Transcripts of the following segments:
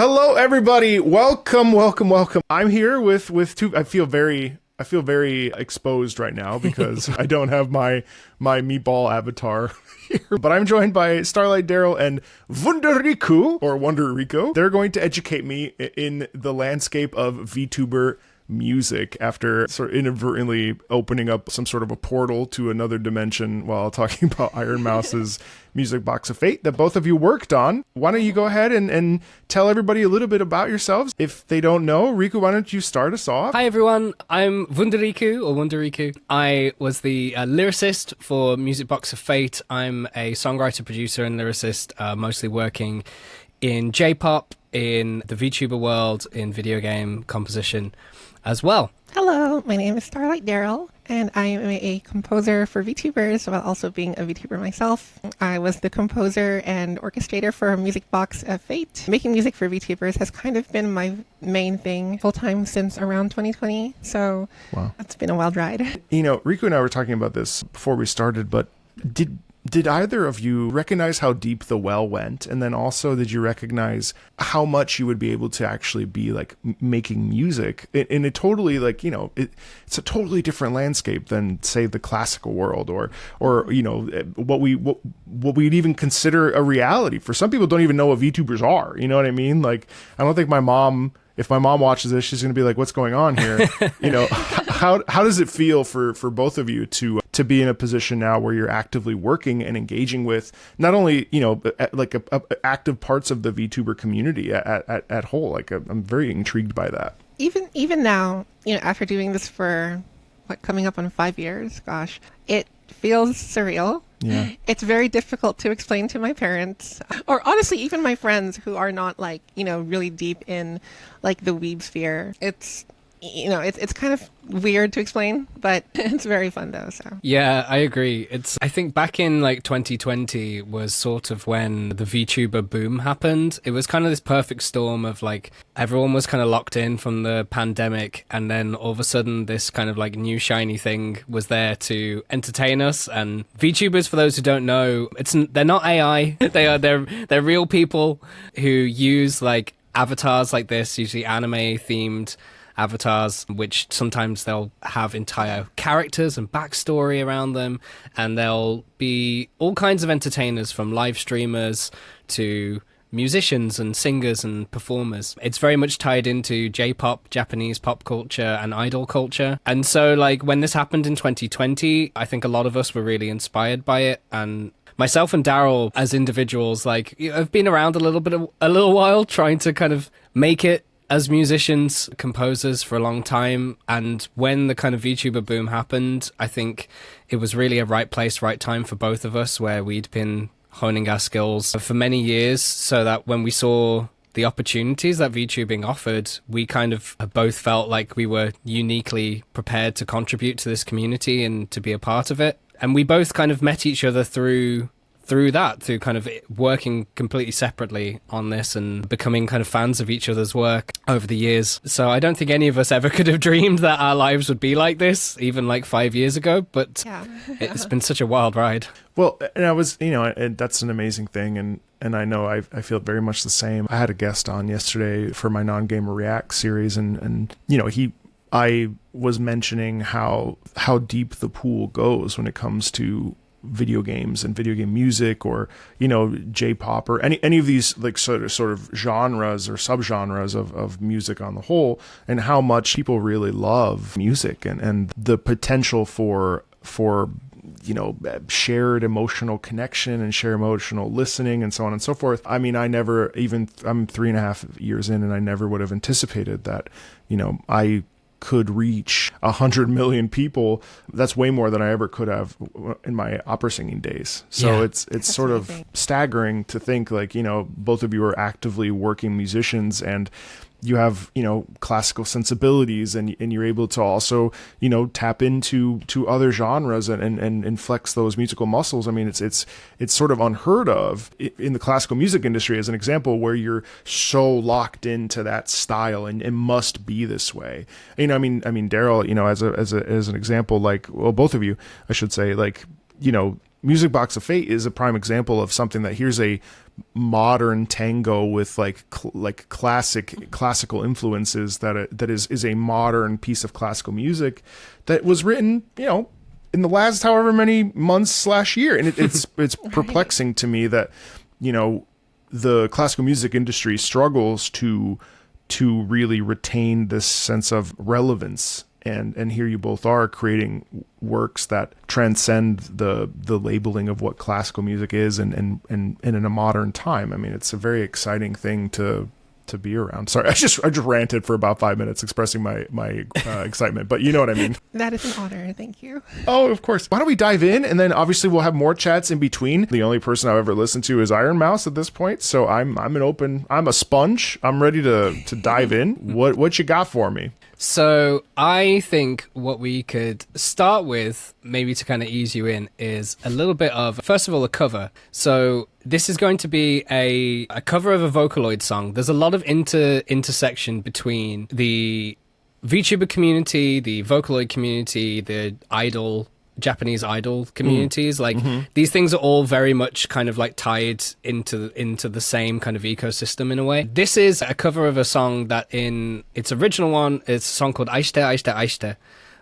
Hello, everybody. Welcome, welcome, welcome. I'm here with two. I feel very exposed right now because I don't have my meatball avatar here. But I'm joined by Starlight Daryl and Wunderiku, or Wonderico. They're going to educate me in the landscape of VTuber music after sort of inadvertently opening up some sort of a portal to another dimension while talking about Iron Mouse's Music Box of Fate that both of you worked on. Why don't you go ahead and tell everybody a little bit about yourselves? If they don't know, Riku, why don't you start us off? Hi everyone, I'm Wunderiku. I was the lyricist for Music Box of Fate. I'm a songwriter, producer, and lyricist, mostly working in J-pop, in the VTuber world, in video game composition as well. Hello, my name is Starlight Daryl, and I am a composer for VTubers while also being a VTuber myself. I was the composer and orchestrator for Music Box of Fate. Making music for VTubers has kind of been my main thing full-time since around 2020, so wow. It's been a wild ride. You know, Riku and I were talking about this before we started, but did either of you recognize how deep the well went? And then also, did you recognize how much you would be able to actually be like making music in a totally it's a totally different landscape than, say, the classical world or you know, what we'd even consider a reality. For some people don't even know what VTubers are. You know what I mean? Like, I don't think if my mom watches this, she's going to be like, what's going on here? You know, how does it feel for both of you to be in a position now where you're actively working and engaging with not only, you know, like active parts of the VTuber community at whole? Like, I'm very intrigued by that. Even now, you know, after doing this for coming up on 5 years, gosh, it feels surreal. Yeah. It's very difficult to explain to my parents, or honestly, even my friends who are not like, you know, really deep in like the weeb sphere. It's, you know, it's kind of weird to explain, but it's very fun though. So yeah, I agree. I think back in like 2020 was sort of when the VTuber boom happened. It was kind of this perfect storm of like everyone was kind of locked in from the pandemic, and then all of a sudden this kind of like new shiny thing was there to entertain us. And VTubers, for those who don't know, they're not AI. They're real people who use like avatars like this, usually anime themed avatars, which sometimes they'll have entire characters and backstory around them, and they'll be all kinds of entertainers, from live streamers to musicians and singers and performers. It's very much tied into J-pop, Japanese pop culture, and idol culture. And so like when this happened in 2020, I think a lot of us were really inspired by it. And myself and Daryl as individuals, like, have been around a little while trying to kind of make it as musicians, composers for a long time. And when the kind of VTuber boom happened, I think it was really a right place, right time for both of us, where we'd been honing our skills for many years, so that when we saw the opportunities that VTubing offered, we kind of both felt like we were uniquely prepared to contribute to this community and to be a part of it. And we both kind of met each other through kind of working completely separately on this and becoming kind of fans of each other's work over the years. So I don't think any of us ever could have dreamed that our lives would be like this, even like 5 years ago, but yeah. It's been such a wild ride. Well, and I was, you know, and that's an amazing thing. And I know I feel very much the same. I had a guest on yesterday for my Non-Gamer React series, and you know, I was mentioning how deep the pool goes when it comes to video games and video game music, or, you know, J-pop, or any of these like sort of genres or subgenres of music on the whole, and how much people really love music and the potential for you know, shared emotional connection and shared emotional listening and so on and so forth. I mean, I'm 3.5 years in, and I never would have anticipated that, you know, I could reach 100 million people. That's way more than I ever could have in my opera singing days. So yeah. It's sort of staggering to think, like, you know, both of you are actively working musicians, and you have, you know, classical sensibilities, and you're able to also, you know, tap into other genres and flex those musical muscles. I mean, it's sort of unheard of in the classical music industry, as an example, where you're so locked into that style and it must be this way. You know, I mean, Daryl, you know, as an example, like, well, both of you, I should say, like, you know, Music Box of Fate is a prime example of something that here's a modern tango with like classical influences that is a modern piece of classical music that was written, you know, in the last however many months / year. And it's perplexing to me that, you know, the classical music industry struggles to really retain this sense of relevance. And here you both are creating works that transcend the labeling of what classical music is and in a modern time. I mean, it's a very exciting thing to be around. Sorry, I just ranted for about 5 minutes expressing my excitement, but you know what I mean. That is an honor. Thank you. Oh, of course. Why don't we dive in, and then obviously we'll have more chats in between. The only person I've ever listened to is Iron Mouse at this point, so I'm a sponge. I'm ready to dive in. What you got for me? So I think what we could start with, maybe to kind of ease you in, is a little bit of, first of all, a cover. So this is going to be a cover of a Vocaloid song. There's a lot of intersection between the VTuber community, the Vocaloid community, the Japanese idol communities. These things are all very much kind of like tied into the same kind of ecosystem in a way. This is a cover of a song that in its original one, it's a song called Aishite Aishite Aishite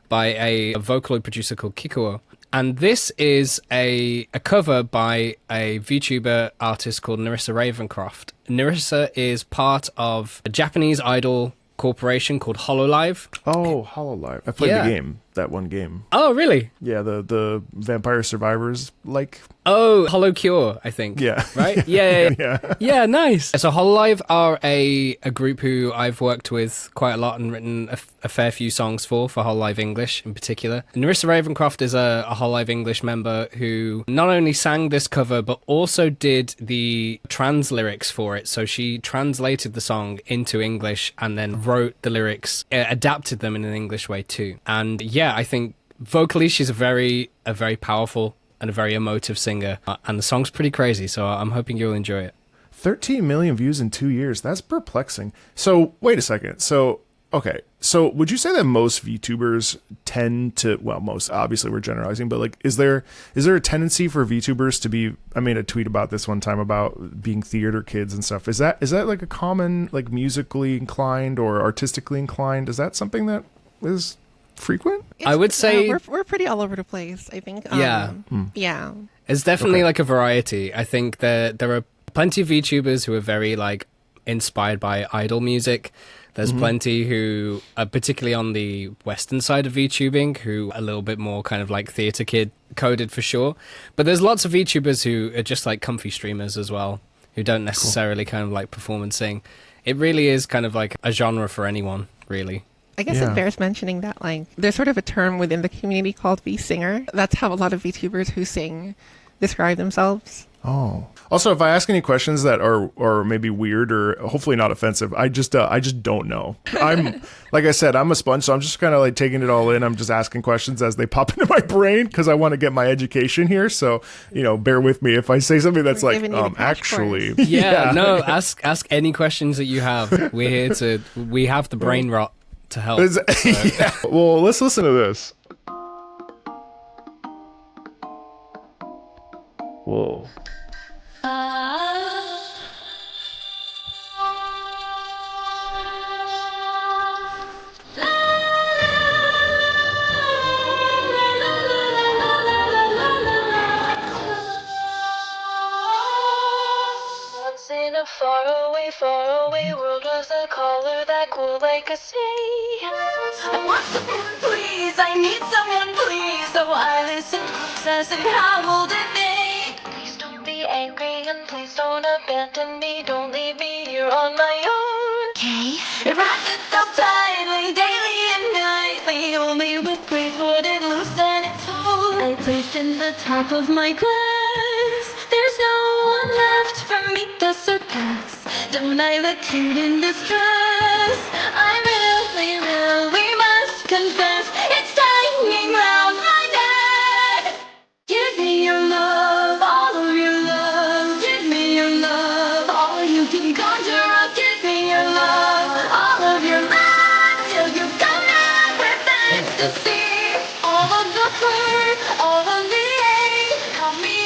by a Vocaloid producer called Kikuo. And this is a cover by a VTuber artist called Nerissa Ravencroft. Nerissa is part of a Japanese idol corporation called HoloLive. Oh, HoloLive. I played the game, that one game. Oh, really? Yeah, the Vampire Survivors, like... Oh, Holo Cure, I think. Yeah. Right? Yeah. Yeah. Yeah, nice. So HoloLive are a group who I've worked with quite a lot and written a fair few songs for HoloLive English in particular. Nerissa Ravencroft is a HoloLive English member who not only sang this cover, but also did the trans lyrics for it. So she translated the song into English and then wrote the lyrics, adapted them in an English way too. And yeah, I think vocally she's a very powerful and a very emotive singer, and the song's pretty crazy, so I'm hoping you'll enjoy it. 13 million views in 2 years. That's perplexing. So wait a second. So would you say that most VTubers tend to, well, most, obviously we're generalizing, but like, is there a tendency for VTubers to be, I made a tweet about this one time about being theater kids and stuff. Is that like a common, like, musically inclined or artistically inclined? Is that something that is frequent? I would say we're pretty all over the place, I think. Yeah. Yeah. It's definitely like a variety. I think there are plenty of VTubers who are very like inspired by idol music. There's plenty who are particularly on the Western side of VTubing who are a little bit more kind of like theater kid coded for sure. But there's lots of VTubers who are just like comfy streamers as well, who don't necessarily kind of like perform and sing. It really is kind of like a genre for anyone, really. I guess it bears mentioning that, like, there's sort of a term within the community called V-singer. That's how a lot of VTubers who sing describe themselves. Oh. Also, if I ask any questions that are maybe weird or hopefully not offensive, I just don't know. I'm, like I said, I'm a sponge, so I'm just kind of like taking it all in. I'm just asking questions as they pop into my brain because I want to get my education here. So, you know, bear with me if I say something that's like, actually. No, ask any questions that you have. We have the brain rot to help. Yeah. Well, let's listen to this. Whoa. Once in a far away world was a caller that cool like a sea. I want someone, please. I need someone, please. So I listened close as it howled at me. Please don't be angry and please don't abandon me. Don't leave me here on my own. Okay. It wrapped itself tightly, daily and nightly. Only with grace would it loosen its hold. I placed in the top of my glass. There's no one left for me to surpass. Don't I look cute in distress? I really must confess, it's hanging round my neck. Give me your love, all of your love. Give me your love, all you can conjure up. Give me your love, all of your love, till you come back with ecstasy. All of the hurt, all of the ache, call me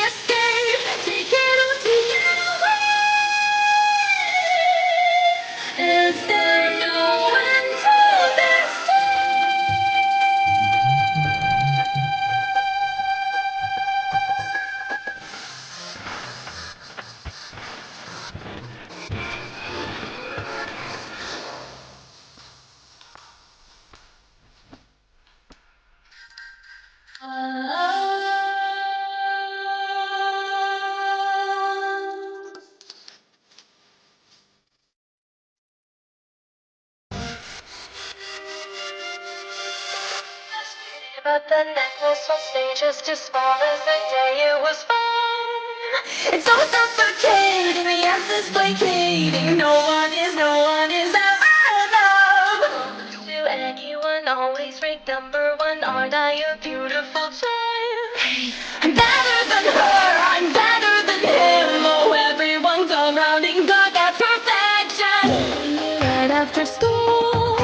but the necklace will stay just as small as the day it was fun. It's so suffocating, the answer's placating. No one is ever enough. To anyone, always rank number one. Aren't I a beautiful child? I'm better than her, I'm better than him. Oh, everyone's surrounding God, that's perfection. Right after school,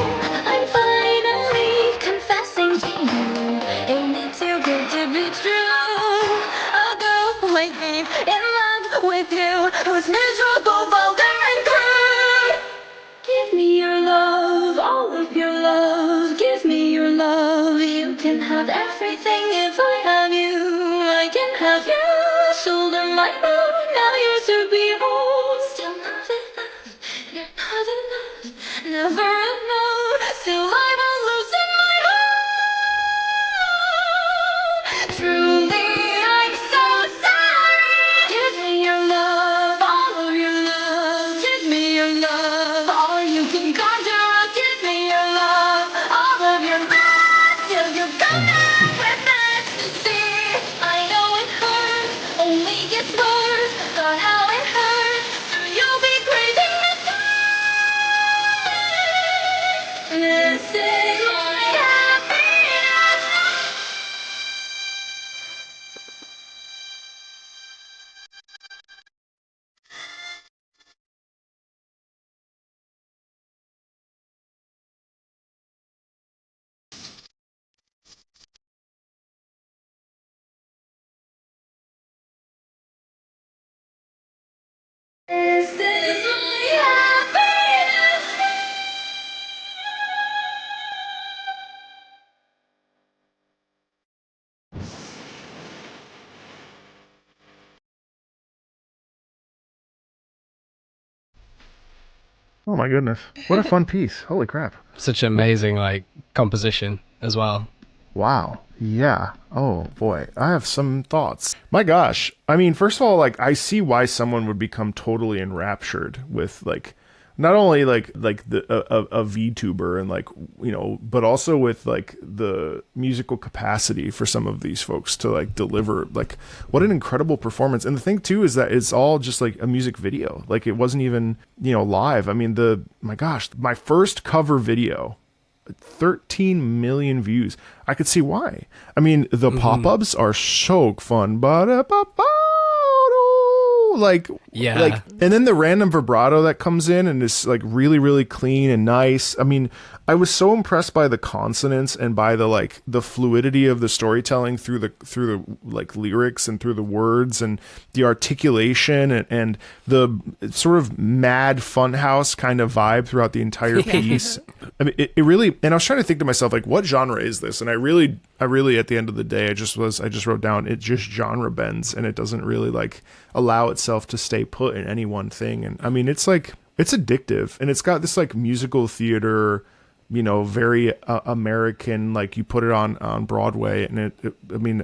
I'm finally confessing to you. Ain't it too good to be true? A girl like me in love with you, who's miserable, vulgar, and crude. Give me your love, all of your love. Give me your love. You can have everything if I have you. I can have you. Shoulder my load, now yours to behold. Still not enough, you're not enough. Never enough, still I will loosen my hold. Truly, I'm so sorry. Give me your love, all of your love. Give me your love, all you can conjure up. Give me your love, all of your love. Till you come back with ecstasy. I know it hurts, only gets worse. God, how it hurts. So you'll be craving the time. This is my happiness. This is my happiness. Oh my goodness. What a fun piece. Holy crap. Such amazing like composition as well. Wow. Yeah. Oh boy. I have some thoughts. My gosh. I mean, first of all, like I see why someone would become totally enraptured with like not only like the a VTuber and like, you know, but also with like the musical capacity for some of these folks to like deliver like what an incredible performance. And the thing too is that it's all just like a music video. Like it wasn't even, you know, live. I mean, my gosh, my first cover video, 13 million views. I could see why. I mean, the pop-ups are so fun. Like, Yeah. like, and then the random vibrato that comes in and is like really, really clean and nice. I mean, I was so impressed by the consonants and by the like the fluidity of the storytelling through the like lyrics and through the words and the articulation and the sort of mad funhouse kind of vibe throughout the entire piece. I mean, it really, and I was trying to think to myself, like, what genre is this? And I really, at the end of the day, I just wrote down, it just genre bends and it doesn't really like allow itself to stay put in any one thing. And I mean, it's like, it's addictive and it's got this like musical theater, you know, very American, like you put it on Broadway and I mean,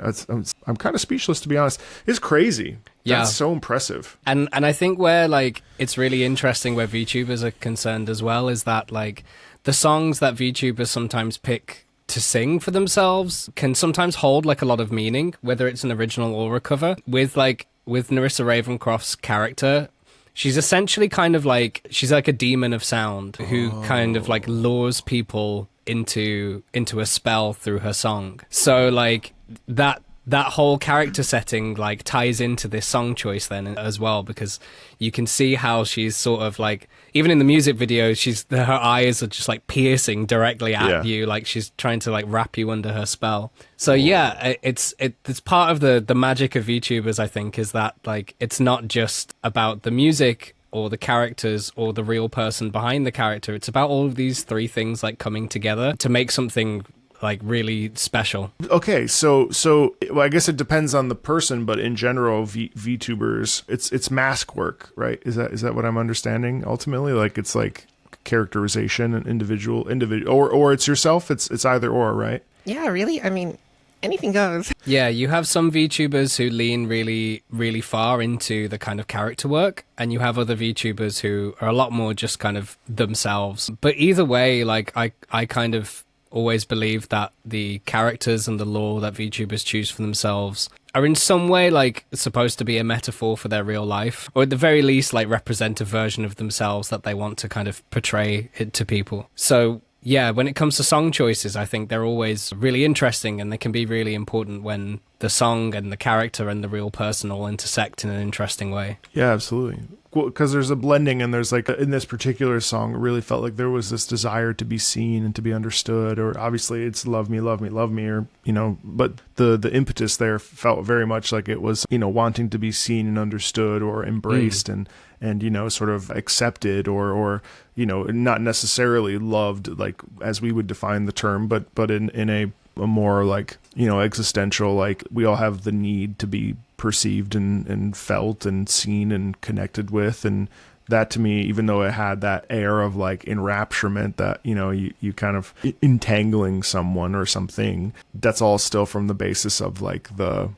I'm kind of speechless, to be honest. It's crazy. Yeah. That's so impressive. And I think where like it's really interesting where VTubers are concerned as well is that like the songs that VTubers sometimes pick to sing for themselves can sometimes hold like a lot of meaning, whether it's an original or a cover. With Nerissa Ravencroft's character, she's essentially kind of like, she's like a demon of sound who kind of like lures people into a spell through her song. So like that whole character setting like ties into this song choice then as well, because you can see how she's sort of like, even in the music video, her eyes are just like piercing directly at you, like she's trying to like wrap you under her spell. So yeah, it's part of the magic of VTubers, I think, is that like it's not just about the music or the characters or the real person behind the character. It's about all of these three things like coming together to make something like really special. Okay, so well, I guess it depends on the person, but in general, VTubers, it's mask work, right? Is that what I'm understanding ultimately? Like it's like characterization and individual, or it's yourself. It's either or, right? Yeah, really. I mean, anything goes. Yeah, you have some VTubers who lean really, really far into the kind of character work, and you have other VTubers who are a lot more just kind of themselves. But either way, like I kind of always believed that the characters and the lore that VTubers choose for themselves are in some way like supposed to be a metaphor for their real life, or at the very least like represent a version of themselves that they want to kind of portray it to people. So yeah, when it comes to song choices, I think they're always really interesting, and they can be really important when the song and the character and the real person all intersect in an interesting way. Yeah, absolutely. Because there's a blending, and there's like, in this particular song, it really felt like there was this desire to be seen and to be understood, or obviously it's love me, love me, love me, or, you know, but the impetus there felt very much like it was, you know, wanting to be seen and understood or embraced and, you know, sort of accepted or, you know, not necessarily loved, like as we would define the term, but in a more like, you know, existential, like we all have the need to be perceived and felt and seen and connected with. And that to me, even though it had that air of like enrapturement that, you know, you kind of entangling someone or something, that's all still from the basis of like the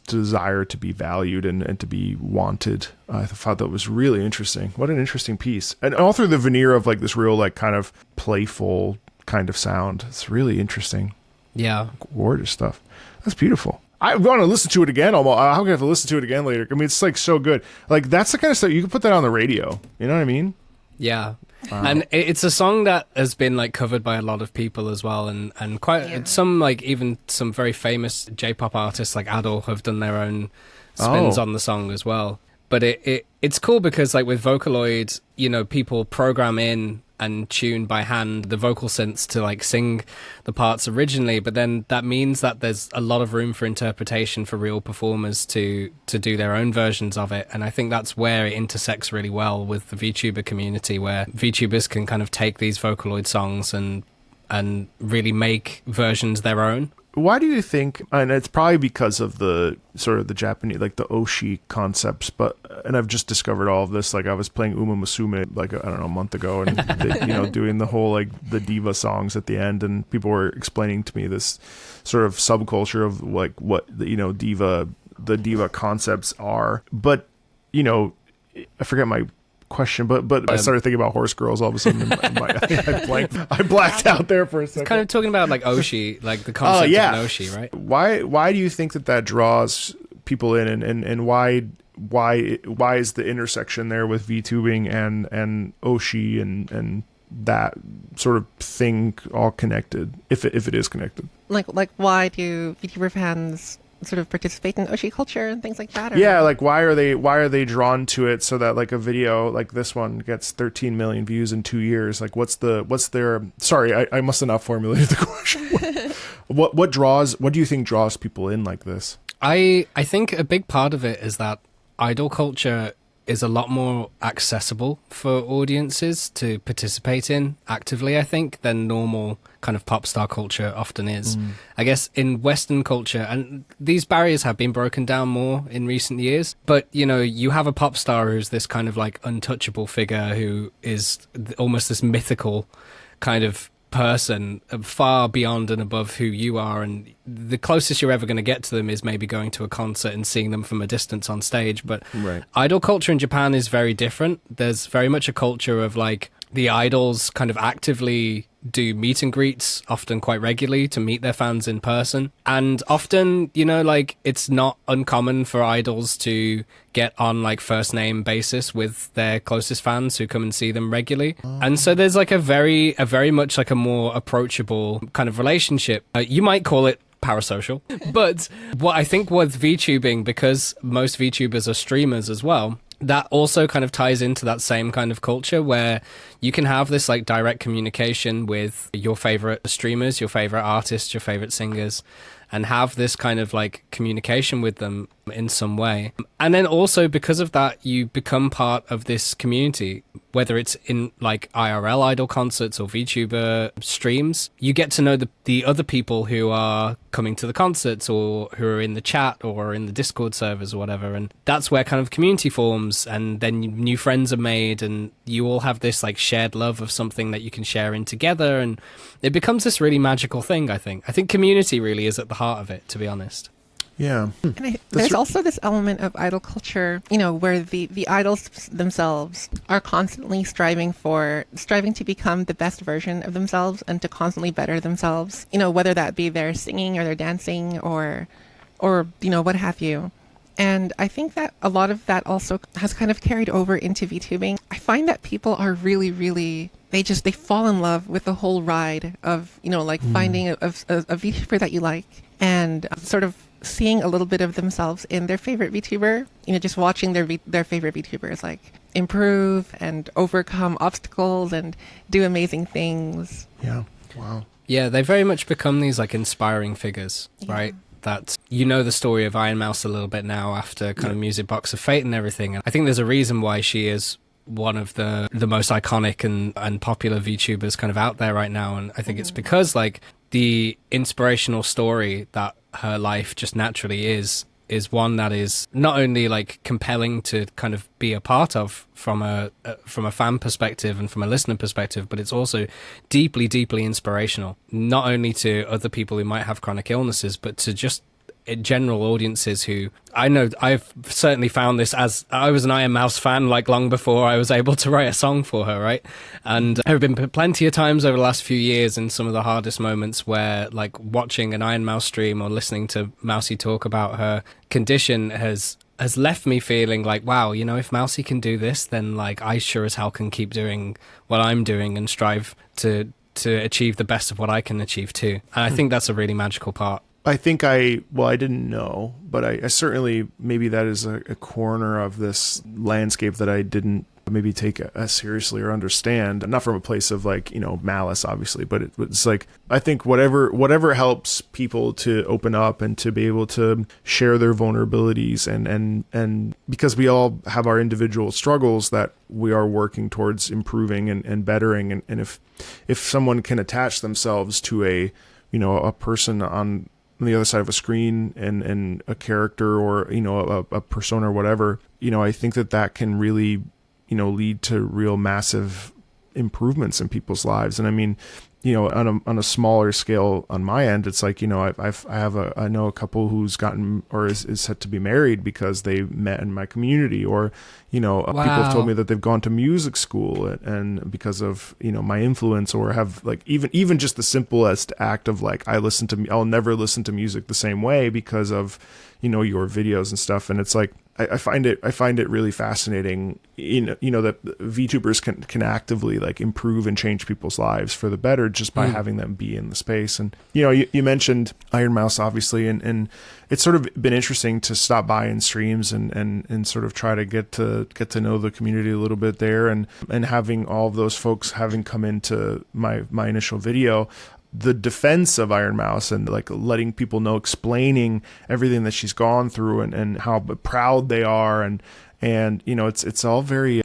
desire to be valued and to be wanted. I thought that was really interesting. What an interesting piece. And all through the veneer of like this real like kind of playful kind of sound. It's really interesting. Yeah. Gorgeous stuff. That's beautiful. I want to listen to it again. How can I have to listen to it again later? I mean, it's like so good. Like that's the kind of stuff you can put that on the radio. You know what I mean? Yeah. Wow. And it's a song that has been like covered by a lot of people as well, and quite some like even some very famous J-pop artists like Adele have done their own spins on the song as well. But it's cool because like with Vocaloid, you know, people program in and tune by hand the vocal synths to like sing the parts originally, but then that means that there's a lot of room for interpretation for real performers to do their own versions of it. And I think that's where it intersects really well with the VTuber community, where VTubers can kind of take these Vocaloid songs and really make versions their own. Why do you think, and it's probably because of the sort of the Japanese, like the Oshi concepts, and I've just discovered all of this, like I was playing Uma Musume like, I don't know, a month ago, and they, you know, doing the whole like the diva songs at the end, and people were explaining to me this sort of subculture of like what, you know, the diva concepts are. But, you know, I forget my question, but I started thinking about horse girls all of a sudden. I blacked out there for a second. It's kind of talking about like Oshi, like the concept of an Oshi, right? Why do you think that draws people in, and why is the intersection there with VTubing and Oshi and that sort of thing all connected, if it is connected? Like why do VTuber fans sort of participate in Oshi culture and things like that? Or? Yeah, like why are they drawn to it so that like a video like this one gets 13 million views in 2 years? Like what's their, sorry, I must have not formulated the question. what do you think draws people in like this? I think a big part of it is that idol culture is a lot more accessible for audiences to participate in actively, I think, than normal kind of pop star culture often is. I guess in Western culture, and these barriers have been broken down more in recent years, but, you know, you have a pop star who's this kind of like untouchable figure who is almost this mythical kind of person far beyond and above who you are, and the closest you're ever going to get to them is maybe going to a concert and seeing them from a distance on stage. But idol culture in Japan is very different. There's very much a culture of like the idols kind of actively do meet and greets, often quite regularly, to meet their fans in person. And often, you know, like it's not uncommon for idols to get on like first name basis with their closest fans who come and see them regularly. And so there's like a very much like a more approachable kind of relationship. You might call it parasocial, but what I think with VTubing, because most VTubers are streamers as well, that also kind of ties into that same kind of culture where you can have this like direct communication with your favorite streamers, your favorite artists, your favorite singers, and have this kind of like communication with them in some way. And then also because of that, you become part of this community, whether it's in like IRL idol concerts or VTuber streams. You get to know the other people who are coming to the concerts or who are in the chat or in the Discord servers or whatever. And that's where kind of community forms, and then new friends are made, and you all have this like shared love of something that you can share in together. And it becomes this really magical thing, I think. I think community really is at the heart of it, to be honest. Yeah. And there's also this element of idol culture, where the idols themselves are constantly striving to become the best version of themselves and to constantly better themselves, whether that be their singing or their dancing or what have you. And I think that a lot of that also has kind of carried over into VTubing. I find that people are really, really, they fall in love with the whole ride of, finding a VTuber that you like and sort of seeing a little bit of themselves in their favorite VTuber, just watching their favorite VTubers like improve and overcome obstacles and do amazing things. Yeah. Wow. Yeah, they very much become these like inspiring figures, right? That the story of Iron Mouse a little bit now after kind of Music Box of Fate and everything. And I think there's a reason why she is one of the most iconic and popular VTubers kind of out there right now. And I think it's because like the inspirational story that her life just naturally is one that is not only like compelling to kind of be a part of from a fan perspective and from a listener perspective, but it's also deeply, deeply inspirational, not only to other people who might have chronic illnesses, but to just general audiences who I know I've certainly found this as I was an Iron Mouse fan like long before I was able to write a song for her, right? And there have been plenty of times over the last few years in some of the hardest moments where like watching an Iron Mouse stream or listening to Mousy talk about her condition has left me feeling like, wow, if Mousy can do this, then like I sure as hell can keep doing what I'm doing and strive to achieve the best of what I can achieve too. And I think that's a really magical part. I think I didn't know, but I certainly, maybe that is a corner of this landscape that I didn't maybe take as seriously or understand, not from a place of like, malice, obviously, but it's like, I think whatever helps people to open up and to be able to share their vulnerabilities and because we all have our individual struggles that we are working towards improving and bettering. And if someone can attach themselves to a person on the other side of a screen and a character or, a persona or whatever, I think that can really, lead to real massive improvements in people's lives. And I mean, on a smaller scale on my end, it's like, I know a couple who's gotten or is set to be married because they met in my community, or, Wow. people have told me that they've gone to music school and because of, my influence, or have like, even just the simplest act of like, I'll never listen to music the same way because of, your videos and stuff. And it's like, I find it really fascinating, that VTubers can actively like improve and change people's lives for the better just by having them be in the space. And, you mentioned Iron Mouse, obviously, and it's sort of been interesting to stop by in streams and sort of try to get to know the community a little bit there, and having all of those folks having come into my initial video. The defense of Iron Mouse and like letting people know, explaining everything that she's gone through and how proud they are and it's all very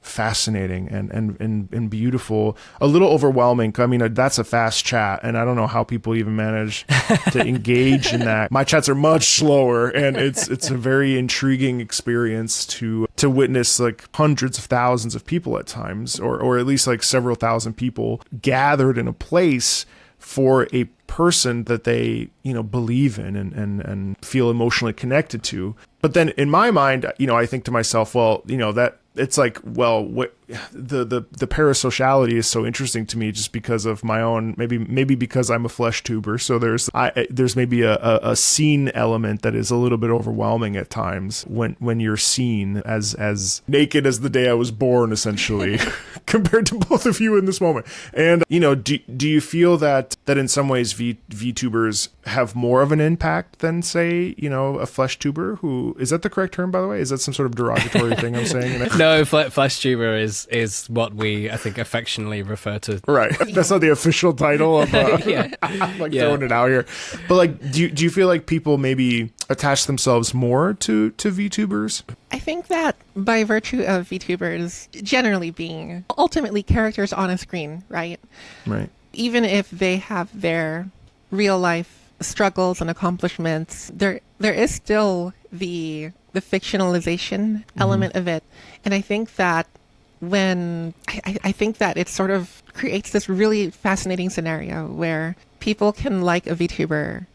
fascinating and beautiful, a little overwhelming. I mean, that's a fast chat and I don't know how people even manage to engage in that. My chats are much slower and it's a very intriguing experience to witness like hundreds of thousands of people at times, or at least like several thousand people gathered in a place for a person that they believe in and feel emotionally connected to. But then in my mind, I think to myself, well, that it's like, well, what the parasociality is so interesting to me just because of my own, maybe because I'm a flesh tuber. So there's maybe a scene element that is a little bit overwhelming at times when you're seen as naked as the day I was born, essentially, compared to both of you in this moment. And, do you feel that in some ways VTubers have more of an impact than, say, a flesh tuber who, is that the correct term, by the way? Is that some sort of derogatory thing I'm saying? No, flesh tuber is what we, I think, affectionately refer to. Right. That's not the official title of Yeah. I'm throwing it out here. But like, do you feel like people maybe attach themselves more to VTubers? I think that by virtue of VTubers generally being ultimately characters on a screen, right? Right. Even if they have their real life struggles and accomplishments, there is still the fictionalization element of it. And I think that I think that it sort of creates this really fascinating scenario where people can like a VTuber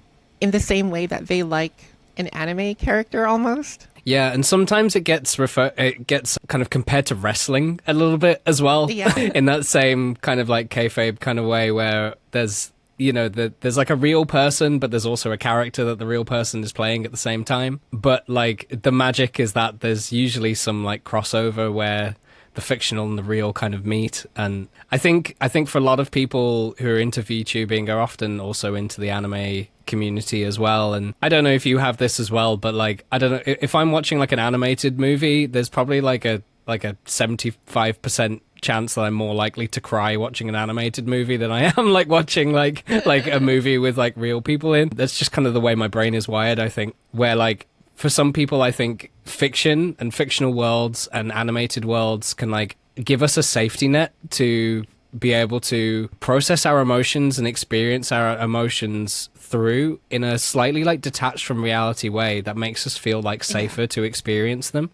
in the same way that they like an anime character almost. Yeah, and sometimes it gets kind of compared to wrestling a little bit as well. Yeah. In that same kind of like kayfabe kind of way where there's, you know, there's like a real person, but there's also a character that the real person is playing at the same time. But like the magic is that there's usually some like crossover where the fictional and the real kind of meet. And I think for a lot of people who are into VTubing are often also into the anime community as well. And I don't know if you have this as well, but like, I don't know, if I'm watching like an animated movie, there's probably like a 75% chance that I'm more likely to cry watching an animated movie than I am like watching like a movie with like real people in. That's just kind of the way my brain is wired, I think, where like for some people, I think fiction and fictional worlds and animated worlds can like give us a safety net to be able to process our emotions and experience our emotions through in a slightly like detached from reality way that makes us feel like safer to experience them.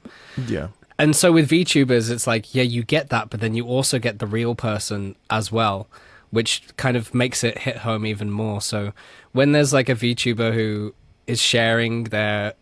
Yeah. And so with VTubers, it's like, yeah, you get that, but then you also get the real person as well, which kind of makes it hit home even more. So when there's like a VTuber who is sharing their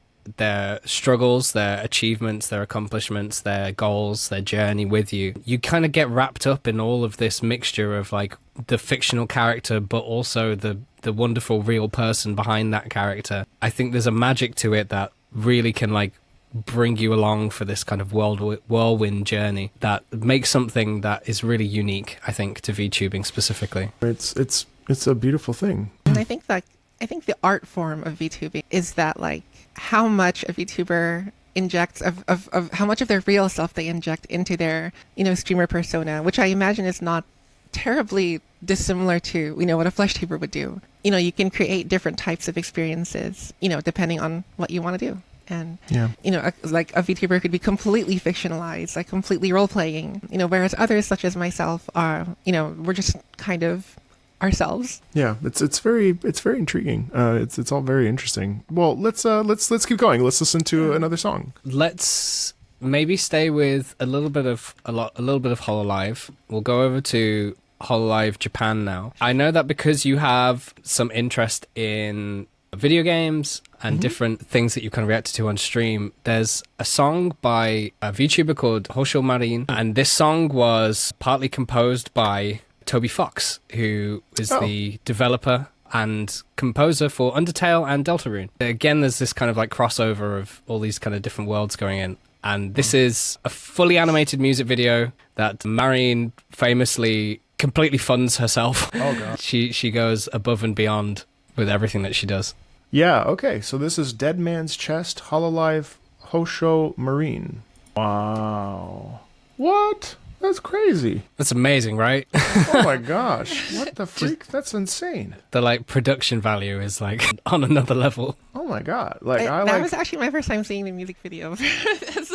struggles, their achievements, their accomplishments, their goals, their journey with you, you kind of get wrapped up in all of this mixture of like the fictional character, but also the wonderful real person behind that character. I think there's a magic to it that really can like bring you along for this kind of whirlwind journey that makes something that is really unique, I think, to VTubing specifically. It's a beautiful thing. And I think the art form of VTubing is that like how much a VTuber injects of how much of their real self they inject into their, you know, streamer persona, which I imagine is not terribly dissimilar to, you know, what a flesh tuber would do. You know, you can create different types of experiences, you know, depending on what you want to do. And, you know, like a VTuber could be completely fictionalized, like completely role-playing, you know, whereas others, such as myself, are, you know, we're just kind of ourselves. Yeah, it's very intriguing. It's all very interesting. Well, let's keep going. Let's listen to another song. Let's maybe stay with a little bit of Hololive. We'll go over to Hololive Japan now. I know that because you have some interest in video games and different things that you kind of reacted to on stream, there's a song by a VTuber called Hosho Marin, and this song was partly composed by Toby Fox, who is the developer and composer for Undertale and Deltarune. Again, there's this kind of like crossover of all these kind of different worlds going in. And this is a fully animated music video that Marin famously completely funds herself. Oh, God. She goes above and beyond with everything that she does. Yeah, okay. So this is Dead Man's Chest, Hololive, Hosho Marine. Wow. What? That's crazy. That's amazing, right? Oh my gosh. What the freak? That's insane. The like production value is like on another level. Oh my God. Like that was actually my first time seeing the music video.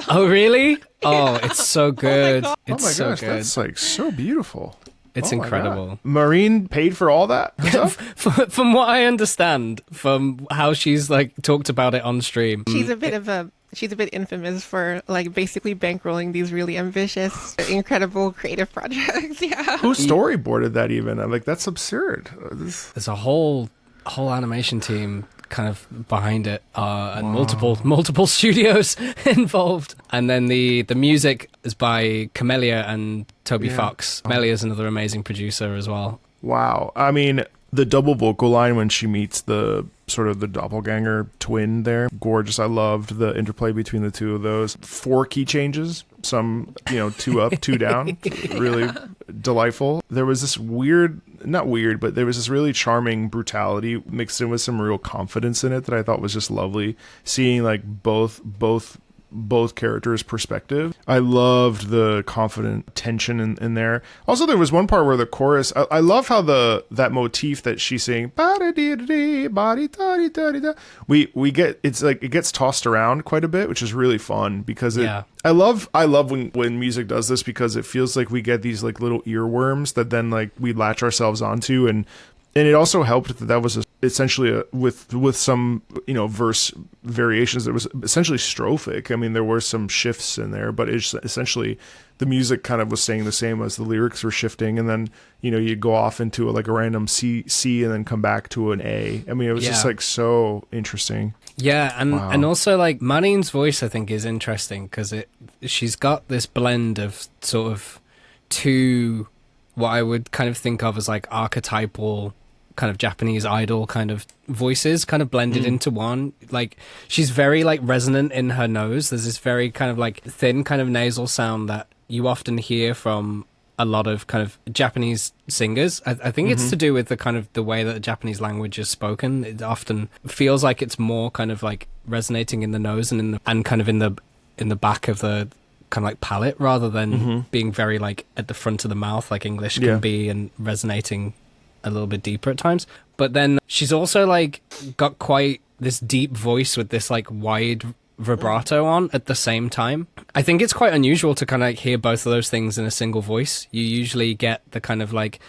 Oh really? Oh, it's so good. It's so gosh, good. That's like so beautiful. It's incredible. Marine paid for all that herself? From what I understand, from how she's like talked about it on stream. She's a bit infamous for like basically bankrolling these really ambitious, incredible creative projects. Yeah. Who storyboarded that even? I'm like, that's absurd. There's a whole animation team kind of behind it, and multiple studios involved. And then the music is by Camellia and Toby Fox. Camellia is another amazing producer as well. Wow. I mean, the double vocal line when she meets the sort of the doppelganger twin there, gorgeous. I loved the interplay between the two of those. 4 key changes, some, you know, 2 up, 2 down. Really delightful. There was this not weird, but there was this really charming brutality mixed in with some real confidence in it that I thought was just lovely. Seeing like both characters' perspective. I loved the confident tension in there. Also, there was one part where the chorus, I love how that motif that she's saying, we get, it's like it gets tossed around quite a bit, which is really fun because I love when music does this because it feels like we get these like little earworms that then like we latch ourselves onto, and it also helped that was essentially with some, you know, verse variations. It was essentially strophic. I mean, there were some shifts in there, but it's essentially the music kind of was staying the same as the lyrics were shifting, and then, you know, you go off into like a random C and then come back to an A. I mean, it was just like so interesting. Yeah, and Wow. and also like Marine's voice, I think, is interesting because she's got this blend of sort of two, what I would kind of think of as like archetypal kind of Japanese idol kind of voices kind of blended into one. Like she's very like resonant in her nose. There's this very kind of like thin kind of nasal sound that you often hear from a lot of kind of Japanese singers. I think it's to do with the kind of the way that the Japanese language is spoken. It often feels like it's more kind of like resonating in the nose and kind of in the back of the kind of like palate rather than being very like at the front of the mouth like English can be and resonating a little bit deeper at times. But then she's also like got quite this deep voice with this like wide vibrato on at the same time. I think it's quite unusual to kind of like hear both of those things in a single voice. You usually get the kind of like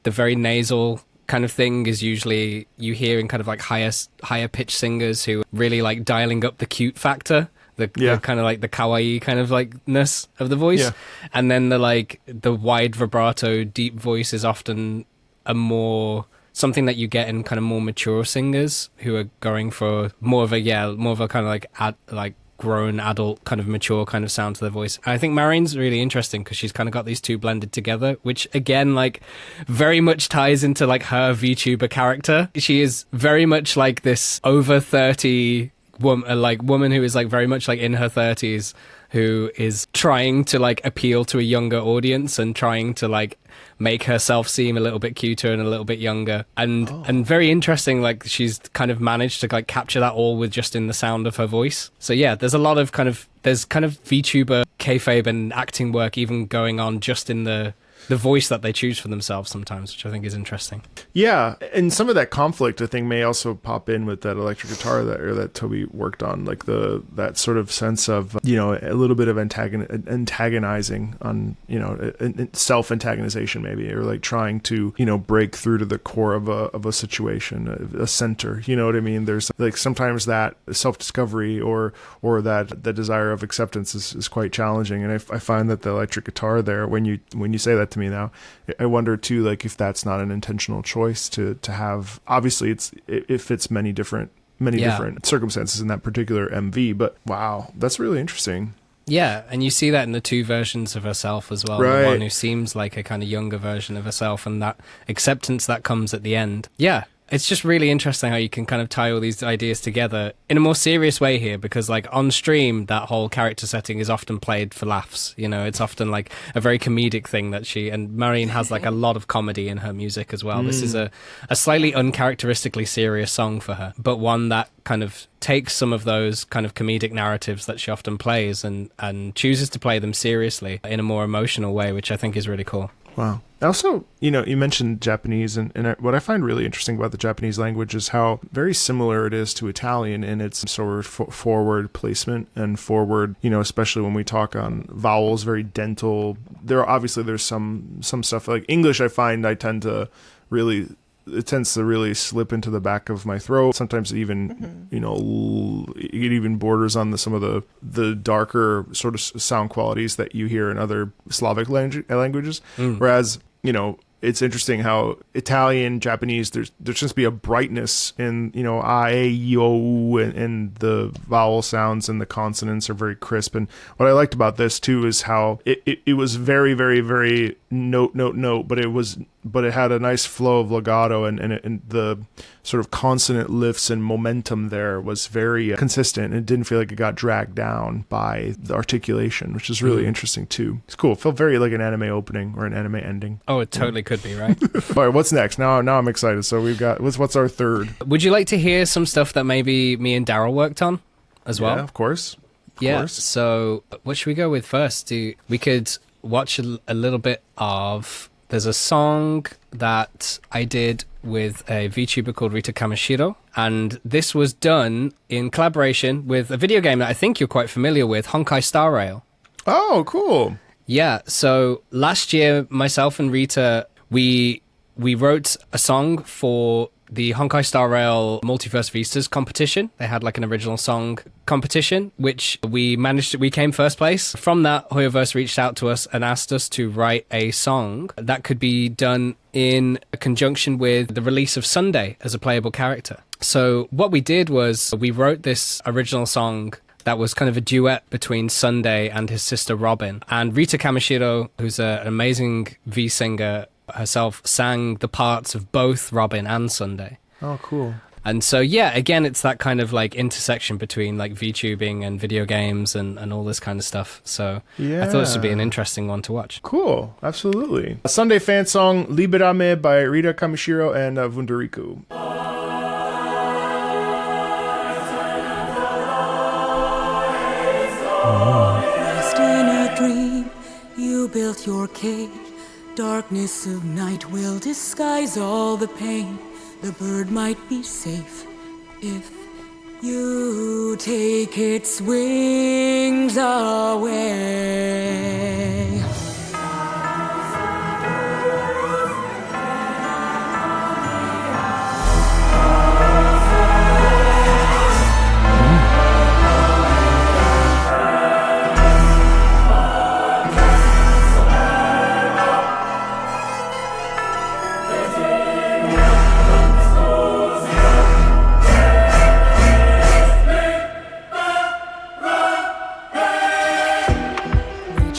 the very nasal kind of thing is usually you hear in kind of like higher pitched singers who are really like dialing up the cute factor. The kind of like the kawaii kind of like ness of the voice. And then the wide vibrato deep voice is often a more something that you get in kind of more mature singers who are going for more of a kind of like grown adult kind of mature kind of sound to their voice. And I think Marine's really interesting because she's kind of got these two blended together, which again like very much ties into like her VTuber character. She is very much like this over 30 woman who is like very much like in her 30s who is trying to like appeal to a younger audience and trying to like make herself seem a little bit cuter and a little bit younger and very interesting. Like she's kind of managed to like capture that all with just in the sound of her voice. So yeah, there's a lot of kind of VTuber kayfabe and acting work even going on just in the voice that they choose for themselves sometimes, which I think is interesting. Yeah, and some of that conflict I think may also pop in with that electric guitar that Toby worked on, like that sort of sense of a little bit of antagonizing on self-antagonization maybe, or like trying to break through to the core of a situation, a center. You know what I mean? There's like sometimes that self-discovery or that the desire of acceptance is quite challenging, and I find that the electric guitar there, when you say that to me now, I wonder too, like if that's not an intentional choice to have. Obviously it fits many different circumstances in that particular MV, but wow, that's really interesting. Yeah, and you see that in the two versions of herself as well. Right. The one who seems like a kind of younger version of herself and that acceptance that comes at the end. Yeah. It's just really interesting how you can kind of tie all these ideas together in a more serious way here, because like on stream, that whole character setting is often played for laughs. It's often like a very comedic thing and Marine has like a lot of comedy in her music as well. This is a slightly uncharacteristically serious song for her, but one that kind of takes some of those kind of comedic narratives that she often plays and chooses to play them seriously in a more emotional way, which I think is really cool. Wow. Also, you mentioned Japanese, and what I find really interesting about the Japanese language is how very similar it is to Italian in its sort of forward placement and forward, especially when we talk on vowels, very dental. There's some stuff like English. I find it tends to really slip into the back of my throat. Sometimes it even, it even borders on some of the darker sort of sound qualities that you hear in other Slavic languages. Whereas, it's interesting how Italian, Japanese, there's just be a brightness in, I, A, E, O, U, and the vowel sounds and the consonants are very crisp. And what I liked about this too is how it was very, very, very note, but it had a nice flow of legato and the sort of consonant lifts and momentum there was very consistent. It didn't feel like it got dragged down by the articulation, which is really interesting too. It's cool. It felt very like an anime opening or an anime ending. Oh, it totally could be, right? All right, what's next? Now I'm excited. So we've got, what's our third? Would you like to hear some stuff that maybe me and Daryl worked on as well? Yeah, of course. So what should we go with first? We could watch a little bit of... There's a song that I did with a VTuber called Rita Kamashiro, and this was done in collaboration with a video game that I think you're quite familiar with, Honkai Star Rail. Oh, cool. Yeah, so last year, myself and Rita, we wrote a song for the Honkai Star Rail Multiverse Vistas competition. They had like an original song competition, which we came first place. From that, Hoyoverse reached out to us and asked us to write a song that could be done in conjunction with the release of Sunday as a playable character. So what we did was we wrote this original song that was kind of a duet between Sunday and his sister Robin. And Rita Kamishiro, who's an amazing V singer herself, sang the parts of both Robin and Sunday. Oh, cool. And so, yeah, again, it's that kind of like intersection between like VTubing and video games and all this kind of stuff. So I thought this would be an interesting one to watch. Cool. Absolutely. A Sunday fan song, "LIBERA Me" by Rita Kamishiro and Wunderiku. Lost in a dream, you built your cage. Darkness of night will disguise all the pain. The bird might be safe if you take its wings away.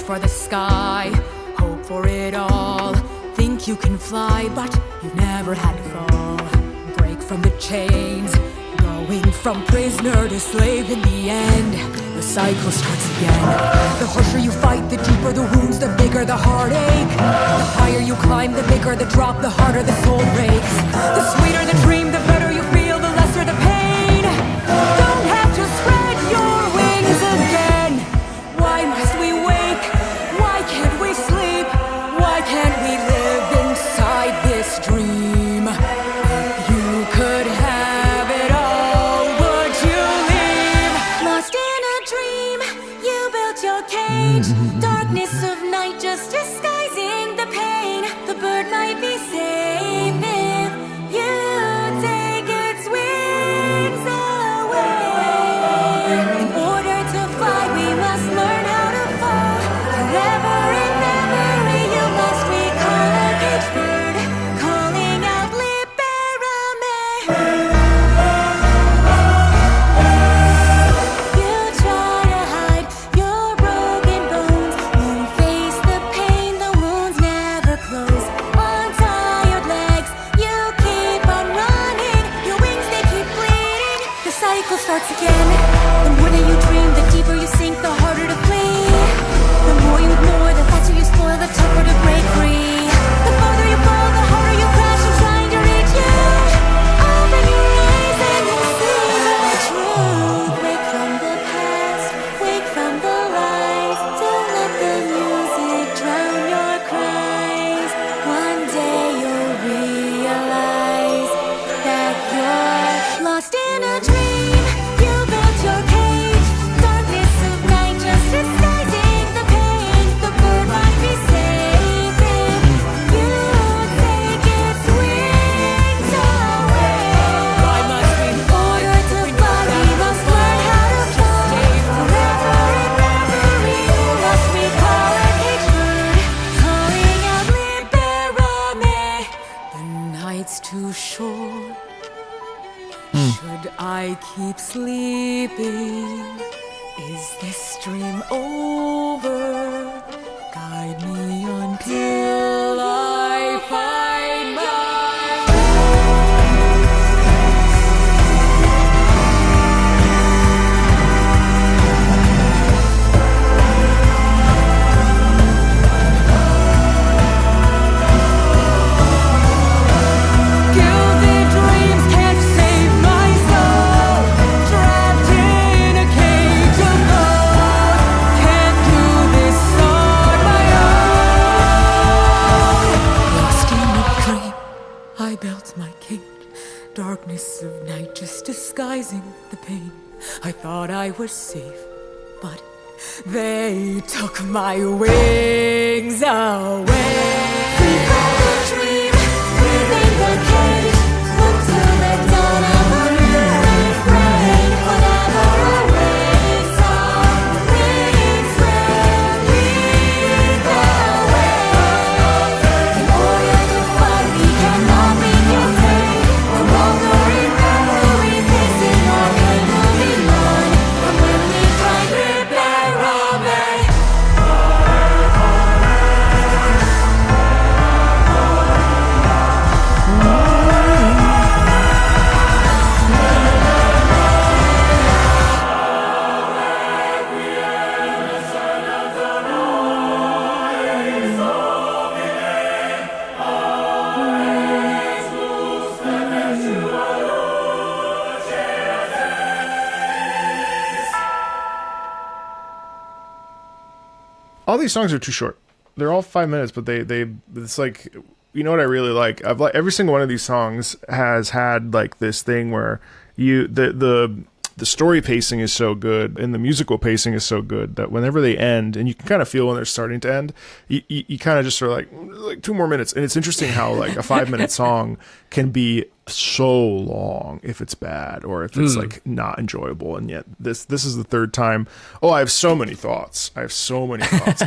For the sky, hope for it all. Think you can fly, but you've never had to fall. Break from the chains, going from prisoner to slave. In the end, the cycle starts again. The harsher you fight, the deeper the wounds, the bigger the heartache. The higher you climb, the bigger the drop, the harder the soul breaks. The sweeter the dream, the better you feel, the lesser the pain. Don't have to spread your wings again. Why must we wake? Why can't we sleep? Why can't we live inside this dream? If you could have it all, would you leave? Lost in a dream, you built your cage. Darkness of night just disguising the pain. The bird might be safe if you take its wings away. In order to fly, we must learn how to fall. Forever and ever, you must recall a caged bird, calling out "Libera me." You try to hide your broken bones, won't face the pain, the wounds never close. On tired legs, you keep on running, your wings they keep bleeding. The cycle starts again. The more that you dream, the deeper you sink, the harder to flee. The more you ignore, the faster you spoil, the tougher to break free. The farther you fall, the harder you crash, I'm trying to reach you. Open your eyes and you'll see the truth. Wake from the past, wake from the lies. Don't let the music drown your cries. One day you'll realize that you're lost in a dream. You built your cage. Darkness of night just disguising the pain. The bird might be safe if you take its wings away. Why must we? In order to fly, we must learn how to fly. Forever and ever, you must recall a caged bird, calling out "Libera me." The night's too short. Should I keep sleeping? Is this dream over? Guide me until I find my gilded dreams can't save my soul. Trapped in a cage of gold, can't do this on my own. Lost in a dream, I built my cage. Darkness of night just disguising the pain. I thought I was safe, but they took my wings away. Free from the dream, within the cage. Look to the dawn of a new refrain. Whatever awaits, our wings will lead the way. In order to fly, we cannot be contained. No longer remember all these songs are too short. They're all 5 minutes, but it's like, you know what I really like? I've like every single one of these songs has had like this thing where the story pacing is so good and the musical pacing is so good that whenever they end, and you can kind of feel when they're starting to end, you kind of just are like 2 more minutes. And it's interesting how like a 5-minute song can be so long if it's bad or if it's like not enjoyable. And yet this is the third time. Oh, I have so many thoughts. On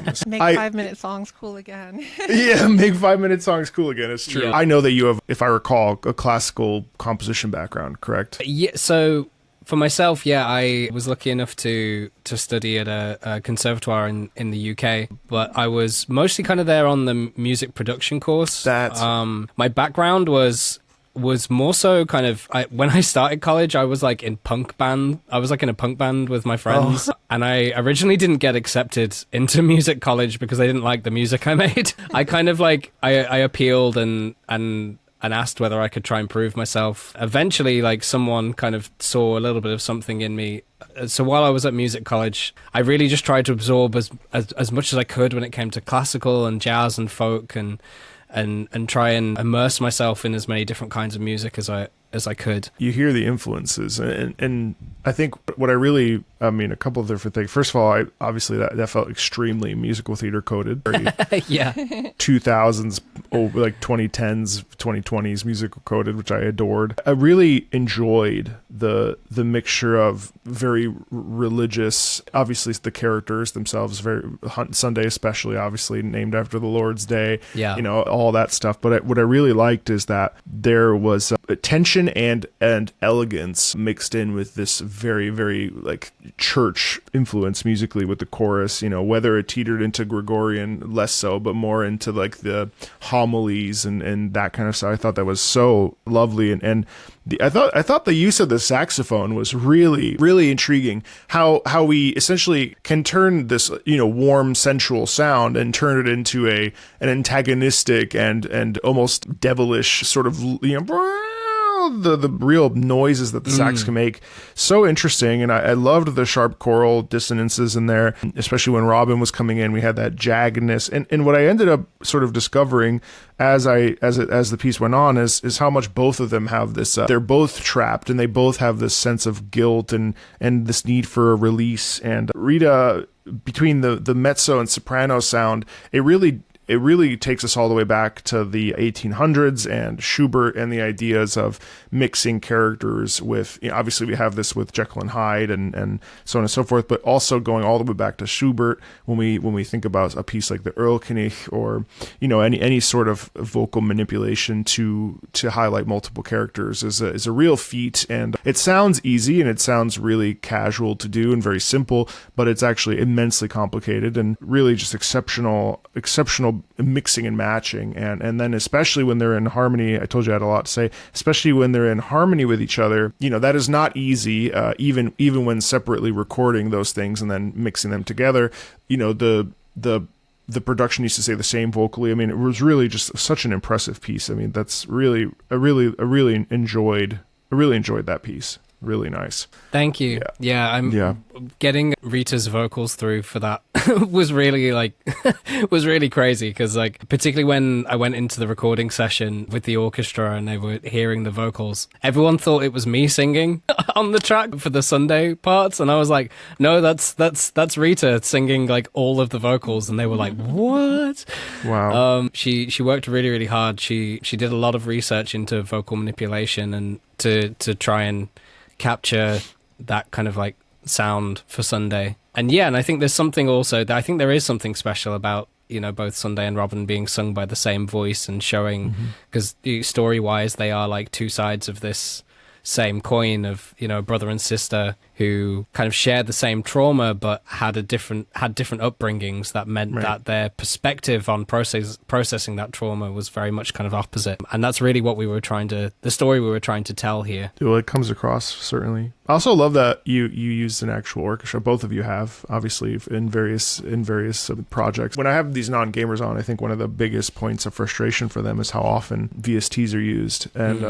this. Make 5-minute songs cool again. Yeah, make 5-minute songs cool again. It's true. Yeah. I know that you have, if I recall, a classical composition background, correct? Yeah, so for myself, yeah, I was lucky enough to study at a conservatoire in the UK, but I was mostly kind of there on the music production course. My background was more so kind of, when I started college, I was like in punk band. I was like in a punk band with my friends, and I originally didn't get accepted into music college because they didn't like the music I made. I kind of like, I appealed and asked whether I could try and prove myself. Eventually, like, someone kind of saw a little bit of something in me. So while I was at music college, I really just tried to absorb as much as I could when it came to classical and jazz and folk and try and immerse myself in as many different kinds of music as I could. You hear the influences, and I think what a couple of different things. First of all, obviously that felt extremely musical theater coded. Yeah. 2000s, like 2010s, 2020s musical coded, which I adored. I really enjoyed the mixture of very religious, obviously the characters themselves, very Sunday especially, obviously named after the Lord's Day, Yeah. All that stuff. But what I really liked is that there was tension and elegance mixed in with this very, very like church influence musically with the chorus, whether it teetered into Gregorian, less so, but more into like the homilies and that kind of stuff. I thought that was so lovely. I thought the use of the saxophone was really, really intriguing. How we essentially can turn this, warm, sensual sound and turn it into an antagonistic and almost devilish sort of, the real noises that the sax can make. So interesting. And I loved the sharp choral dissonances in there, especially when Robin was coming in. We had that jaggedness. And what I ended up sort of discovering as the piece went on is how much both of them have this, they're both trapped and they both have this sense of guilt and this need for a release. And Rita, between the mezzo and soprano sound, it really takes us all the way back to the 1800s and Schubert and the ideas of mixing characters with, obviously we have this with Jekyll and Hyde and so on and so forth, but also going all the way back to Schubert when we think about a piece like the Erlkönig or, any sort of vocal manipulation to highlight multiple characters is a real feat. And it sounds easy and it sounds really casual to do and very simple, but it's actually immensely complicated and really just exceptional mixing and matching, and then especially when they're in harmony. I told you I had a lot to say, especially when they're in harmony with each other. That is not easy, even when separately recording those things and then mixing them together. The production needs to stay the same vocally. It was really just such an impressive piece. That's really I really enjoyed that piece. Really nice. Thank you. Yeah, getting Rita's vocals through for that was really was really crazy because particularly when I went into the recording session with the orchestra and they were hearing the vocals, everyone thought it was me singing on the track for the Sunday parts, and I was like, no, that's Rita singing like all of the vocals, and they were like, what? Wow. She worked really, really hard. She did a lot of research into vocal manipulation and to try and capture that kind of like sound for Sunday. And I think there's something also that I think there is something special about both Sunday and Robin being sung by the same voice and showing, because story wise they are like two sides of this same coin of brother and sister who kind of shared the same trauma but had different upbringings that meant that their perspective on processing that trauma was very much kind of opposite. And that's really what the story we were trying to tell here. Well, it comes across, certainly. I also love that you used an actual orchestra. Both of you have, obviously, in various projects. When I have these non-gamers on, I think one of the biggest points of frustration for them is how often VSTs are used, and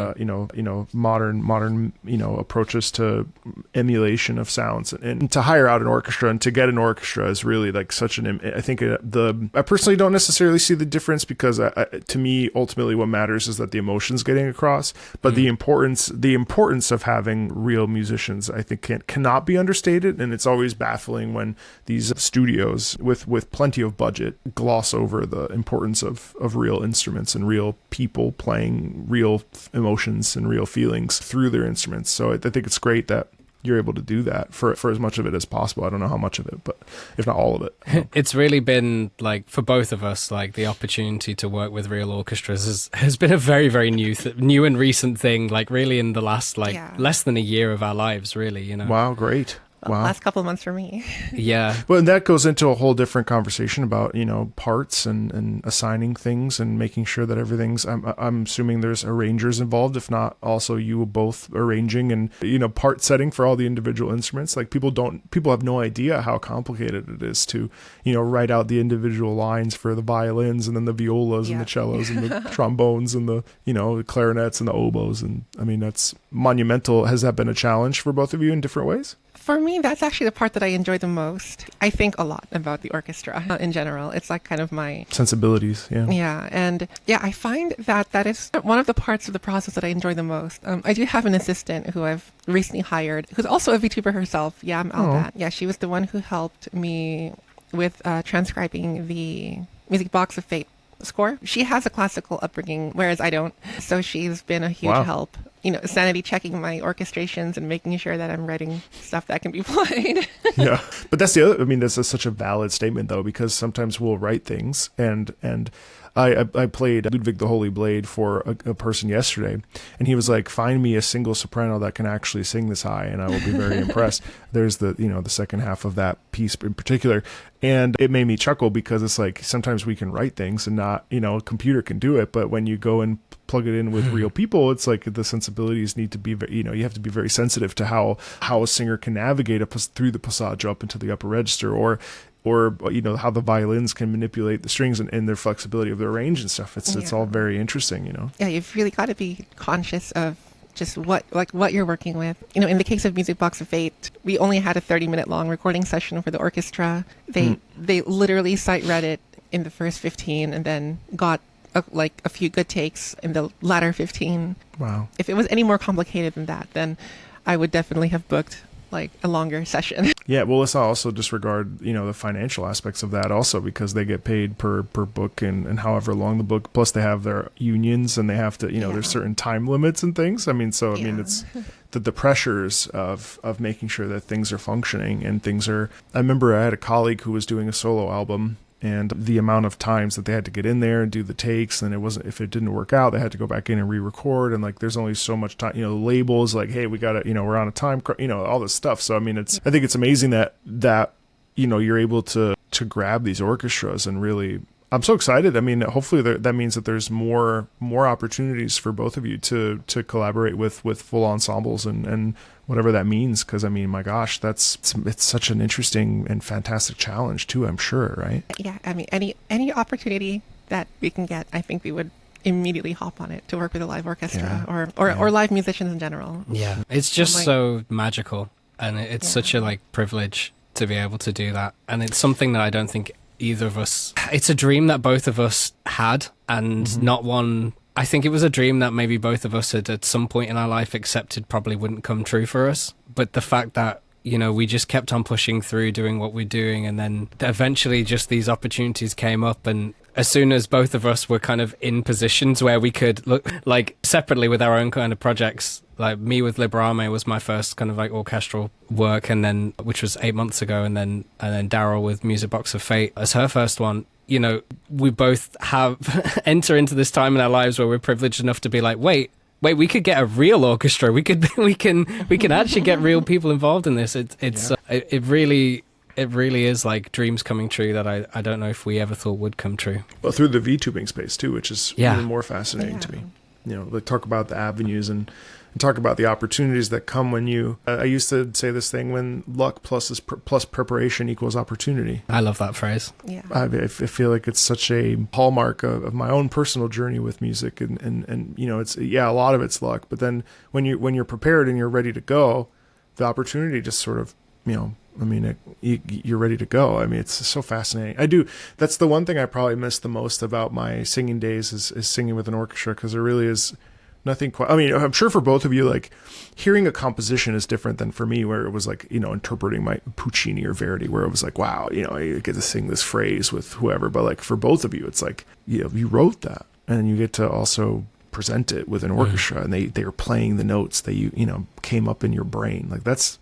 modern approaches to emulation manipulation of sounds, and to hire out an orchestra and to get an orchestra is really like such an, I think I personally don't necessarily see the difference, because to me, ultimately what matters is that the emotion's getting across, but the importance of having real musicians, I think cannot be understated. And it's always baffling when these studios with plenty of budget gloss over the importance of real instruments and real people playing real emotions and real feelings through their instruments. So I think it's great that you're able to do that for as much of it as possible. I don't know how much of it, but if not all of it. It's really been like, for both of us, like the opportunity to work with real orchestras has been a very, very new and recent thing, like really in the last less than a year of our lives, really, you know. Wow, great. Wow. Last couple of months for me. Yeah. Well, and that goes into a whole different conversation about, parts and assigning things and making sure that everything's, I'm assuming there's arrangers involved, if not also you both arranging and, part setting for all the individual instruments. Like people have no idea how complicated it is to, write out the individual lines for the violins and then the violas and the cellos and the trombones and the clarinets and the oboes. And I mean, that's monumental. Has that been a challenge for both of you in different ways? For me, that's actually the part that I enjoy the most. I think a lot about the orchestra in general. It's like kind of my sensibilities. Yeah. Yeah. And I find that is one of the parts of the process that I enjoy the most. I do have an assistant who I've recently hired, who's also a VTuber herself. Yeah, I'm Albat. Yeah, she was the one who helped me with transcribing the Music Box of Fate score. She has a classical upbringing, whereas I don't. So she's been a huge help. Sanity checking my orchestrations and making sure that I'm writing stuff that can be played. Yeah. But that's the other, I mean, this is such a valid statement though, because sometimes we'll write things and I played Ludwig the Holy Blade for a person yesterday, and he was like, find me a single soprano that can actually sing this high and I will be very impressed. There's the second half of that piece in particular. And it made me chuckle because it's like, sometimes we can write things and not, a computer can do it. But when you go and plug it in with real people, it's like the sensibilities need to be, you have to be very sensitive to how a singer can navigate through the passage up into the upper register, or how the violins can manipulate the strings and their flexibility of their range and stuff. It's all very interesting, Yeah, you've really got to be conscious of just what you're working with. In the case of Music Box of Fate, we only had a 30-minute long recording session for the orchestra. They literally sight read it in the first 15 and then got a few good takes in the latter 15. Wow. If it was any more complicated than that, then I would definitely have booked a longer session. Yeah, well, let's also disregard, the financial aspects of that also, because they get paid per book and however long the book, plus they have their unions and they have to, there's certain time limits and things. I mean, it's the pressures of making sure that things are functioning and I remember I had a colleague who was doing a solo album, and the amount of times that they had to get in there and do the takes, and if it didn't work out, they had to go back in and re-record, and there's only so much time, the labels hey, we gotta, we're on a time, all this stuff. So I mean, I think it's amazing that you're able to grab these orchestras and really, I'm so excited. I mean, hopefully that means that there's more opportunities for both of you to collaborate with full ensembles and whatever that means. Because I mean, my gosh, it's such an interesting and fantastic challenge too, I'm sure, right? Yeah, I mean, any opportunity that we can get, I think we would immediately hop on it to work with a live orchestra or live musicians in general. Yeah, it's just so magical, and it's such a privilege to be able to do that, and it's something that I don't think either of us, it's a dream that both of us had, and not one, I think it was a dream that maybe both of us had at some point in our life accepted probably wouldn't come true for us. But the fact that, we just kept on pushing through, doing what we're doing, and then eventually just these opportunities came up, and as soon as both of us were kind of in positions where we could look separately with our own kind of projects, like me with LIBERA ME was my first kind of orchestral work, and then which was 8 months ago, and then Daryl with Music Box of Fate as her first one. We both have enter into this time in our lives where we're privileged enough to be wait, we could get a real orchestra. We can actually get real people involved in this. It really is dreams coming true that I don't know if we ever thought would come true. Well, through the VTubing space too, which is even more fascinating to me. Talk about the avenues and talk about the opportunities that come when you, I used to say this thing, when luck plus preparation equals opportunity. I love that phrase. Yeah. I feel like it's such a hallmark of my own personal journey with music, and it's a lot of it's luck, but then when you're prepared and you're ready to go, the opportunity just sort of, you're ready to go. I mean, it's so fascinating. That's the one thing I probably miss the most about my singing days is singing with an orchestra, because there really is nothing quite. I mean, I'm sure for both of you, like, hearing a composition is different than for me, where it was like, interpreting my Puccini or Verdi, where it was like, wow, I get to sing this phrase with whoever. But like for both of you, it's like, you wrote that, and you get to also present it with an orchestra, and they are playing the notes that you came up in your brain. Like that's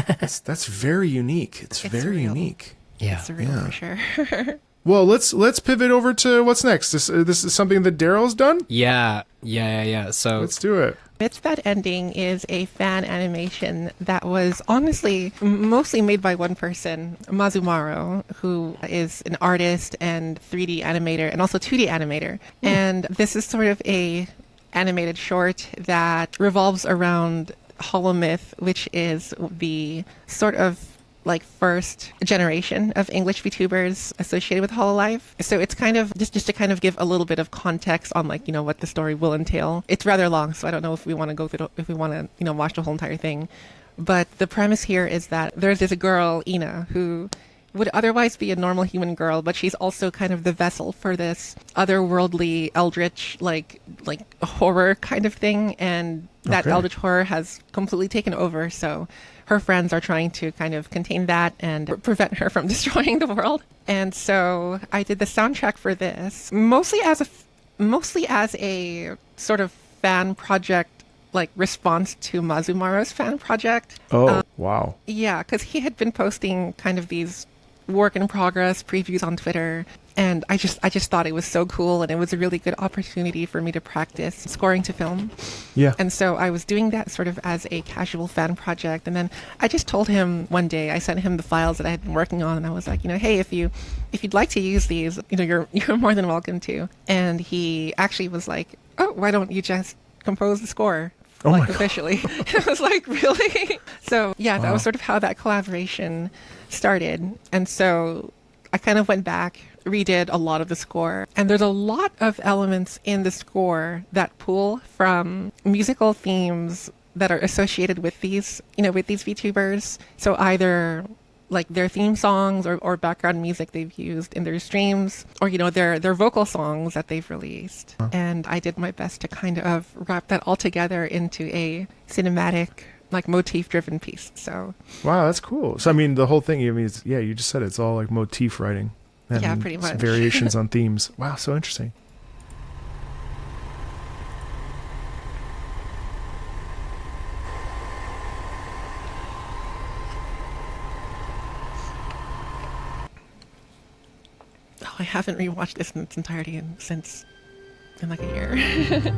very unique. It's very surreal. Unique. Yeah. It's surreal for sure. Well, let's pivot over to what's next. This is something that Daryl's done. Yeah. So Let's do it. It's Bad Ending is a fan animation that was honestly mostly made by one person, Mazumaro, who is an artist and 3D animator and also 2D animator. And this is sort of a animated short that revolves around Holomyth, which is the sort of like first generation of English VTubers associated with Hololive. So it's kind of just to kind of give a little bit of context on like, what the story will entail. It's rather long, so I don't know if we want to go through if we want to, watch the whole entire thing. But the premise here is that there's this girl, Ina, who would otherwise be a normal human girl, but she's also kind of the vessel for this otherworldly eldritch like horror kind of thing, and that eldritch horror has completely taken over. So her friends are trying to kind of contain that and prevent her from destroying the world. And so I did the soundtrack for this mostly as a sort of fan project, like response to Mazumaro's fan project. Oh, wow. Yeah, because he had been posting kind of these work in progress previews on Twitter, and I just thought it was so cool, and it was a really good opportunity for me to practice scoring to film. Yeah. And so I was doing that sort of as a casual fan project, and then I just told him one day, I sent him the files that I had been working on, and I was like, hey, if you'd like to use these, you're more than welcome to. And he actually was like, oh, why don't you just compose the score? Oh my God. Officially. I was like, really? So yeah, that was sort of how that collaboration started. And so I kind of went back, redid a lot of the score, and there's a lot of elements in the score that pull from musical themes that are associated with these VTubers. So either like their theme songs or background music they've used in their streams, or their vocal songs that they've released. And I did my best to kind of wrap that all together into a cinematic, like motif driven piece. So Wow, that's cool. So I mean, the whole thing, you just said it's all like motif writing. And yeah, pretty much. Variations on themes. Wow, so interesting. Oh, I haven't rewatched this in its entirety since in like a year.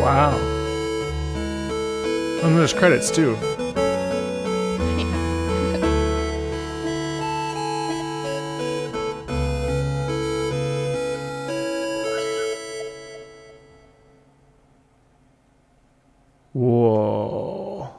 Wow. And there's credits too. Whoa.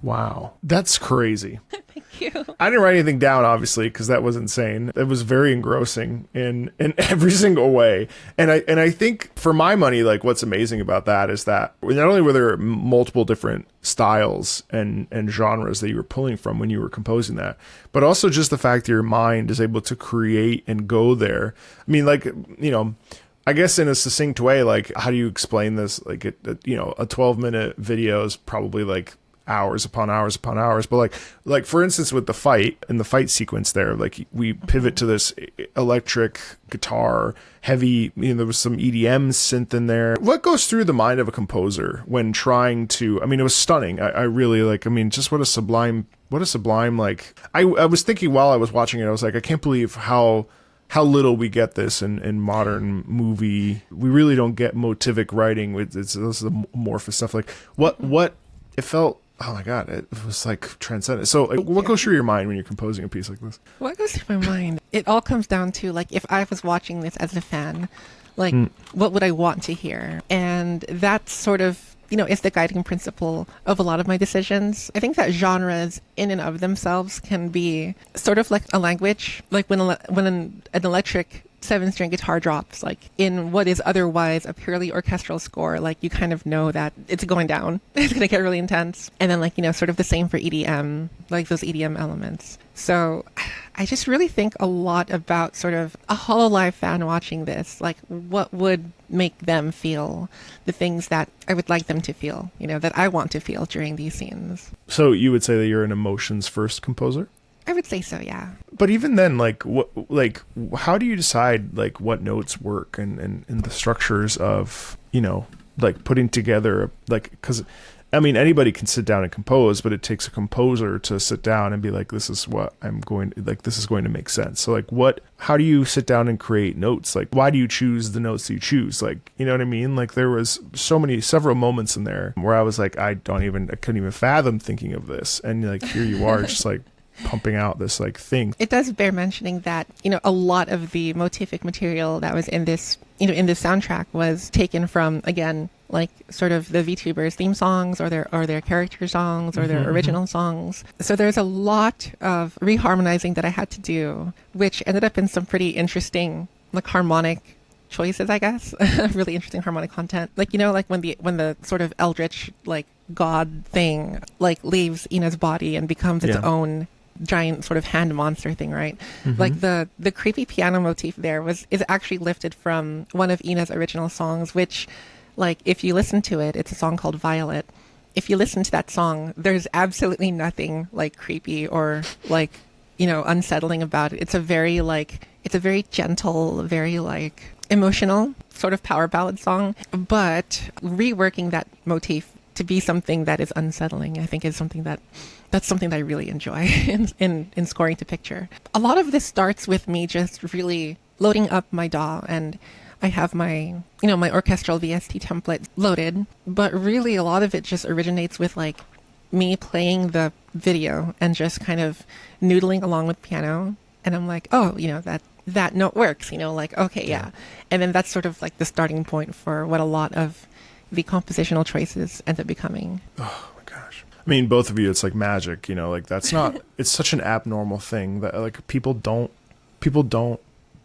Wow. That's crazy. Thank you. I didn't write anything down, obviously, because that was insane. It was very engrossing in every single way. And I think, for my money, like, what's amazing about that is that not only were there multiple different styles and genres that you were pulling from when you were composing that, but also just the fact that your mind is able to create and go there. I mean, like, you know, I guess in a succinct way, like, how do you explain this? Like, a 12-minute video is probably like hours upon hours upon hours, but like for instance, with the fight sequence there, like, we pivot to this electric guitar heavy, there was some EDM synth in there. What goes through the mind of a composer when trying to, I mean, it was stunning. I really, like, I mean, just what a sublime, like, I was thinking while I was watching it, I was like, I can't believe how little we get this in modern movie. We really don't get motivic writing. It's this amorphous stuff. Like, what it felt, oh my God, it was like transcendent. So, like, what goes through your mind when you're composing a piece like this? What goes through my mind? It all comes down to, like, if I was watching this as a fan, like, what would I want to hear? And that's sort of, is the guiding principle of a lot of my decisions. I think that genres in and of themselves can be sort of like a language. Like, when an electric 7-string guitar drops, like, in what is otherwise a purely orchestral score, like, you kind of know that it's going down. It's going to get really intense. And then, like, sort of the same for EDM, like those EDM elements. So I just really think a lot about sort of a HoloLive fan watching this, like, what would make them feel the things that I would like them to feel, that I want to feel during these scenes. So you would say that you're an emotions first composer? I would say so, yeah. But even then, like, how do you decide, like, what notes work and the structures of, like, putting together, like, because, I mean, anybody can sit down and compose, but it takes a composer to sit down and be like, this is what this is going to make sense. So, like, how do you sit down and create notes? Like, why do you choose the notes that you choose? Like, you know what I mean? Like, there was several moments in there where I was like, I couldn't even fathom thinking of this. And, like, here you are just like pumping out this, like, thing. It does bear mentioning that, a lot of the motivic material that was in this, in this soundtrack was taken from, again, like, sort of the VTubers theme songs or their character songs or their original songs. So there's a lot of reharmonizing that I had to do, which ended up in some pretty interesting, like, harmonic choices, I guess. Really interesting harmonic content. Like, like when the sort of eldritch, like, god thing, like, leaves Ina's body and becomes its own giant sort of hand monster thing, right? Like, the creepy piano motif there is actually lifted from one of Ina's original songs, which, like, if you listen to it, it's a song called Violet. If you listen to that song, there's absolutely nothing, like, creepy or, like, unsettling about it. It's a very gentle, very, like, emotional sort of power ballad song, but reworking that motif to be something that is unsettling, I think, is something that's something that I really enjoy in scoring to picture. A lot of this starts with me just really loading up my DAW, and I have my, my orchestral VST template loaded, but really a lot of it just originates with, like, me playing the video and just kind of noodling along with piano. And I'm like, oh, that note works, like, okay, yeah. And then that's sort of like the starting point for what a lot of the compositional choices end up becoming. Oh my gosh. I mean, both of you, it's like magic, like, that's not, it's such an abnormal thing that, like, people don't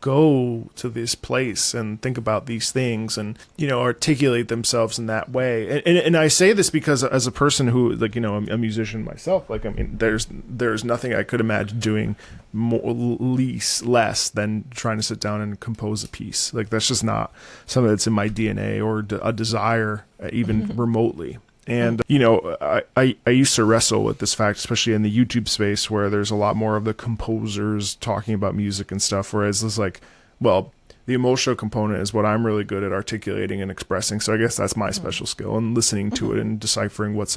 go to this place and think about these things and, articulate themselves in that way. And I say this because as a person who, like, I'm a musician myself, like, I mean, there's nothing I could imagine doing less than trying to sit down and compose a piece. Like, that's just not something that's in my DNA or a desire, even remotely. And, I used to wrestle with this fact, especially in the YouTube space, where there's a lot more of the composers talking about music and stuff, whereas it's like, well, the emotional component is what I'm really good at articulating and expressing. So I guess that's my special skill, and listening to it and deciphering what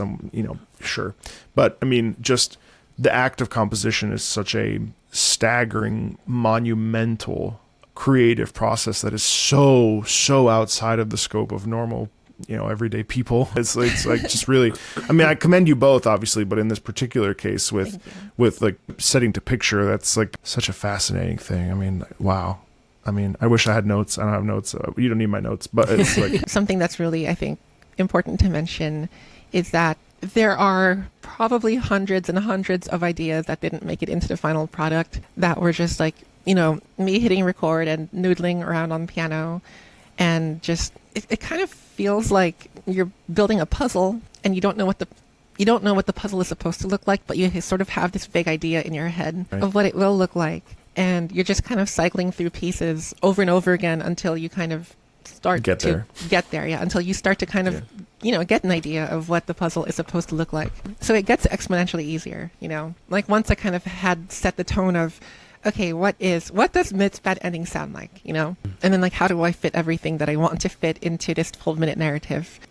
sure. But, I mean, just the act of composition is such a staggering, monumental creative process that is so outside of the scope of normal, everyday people. It's like just really, I mean, I commend you both, obviously, but in this particular case with like setting to picture, that's like such a fascinating thing. I mean, wow. I mean, I wish I had notes. I don't have notes. You don't need my notes, but it's like Something that's really, I think, important to mention is that there are probably hundreds and hundreds of ideas that didn't make it into the final product that were just like, me hitting record and noodling around on the piano, and just it kind of feels like you're building a puzzle and you don't know what the puzzle is supposed to look like, but you sort of have this vague idea in your head of what it will look like, and you're just kind of cycling through pieces over and over again until you kind of start Get there. Until you start to kind of get an idea of what the puzzle is supposed to look like. So it gets exponentially easier, like once I kind of had set the tone of, okay, what does Mid's bad ending sound like, and then like, how do I fit everything that I want to fit into this 12-minute narrative,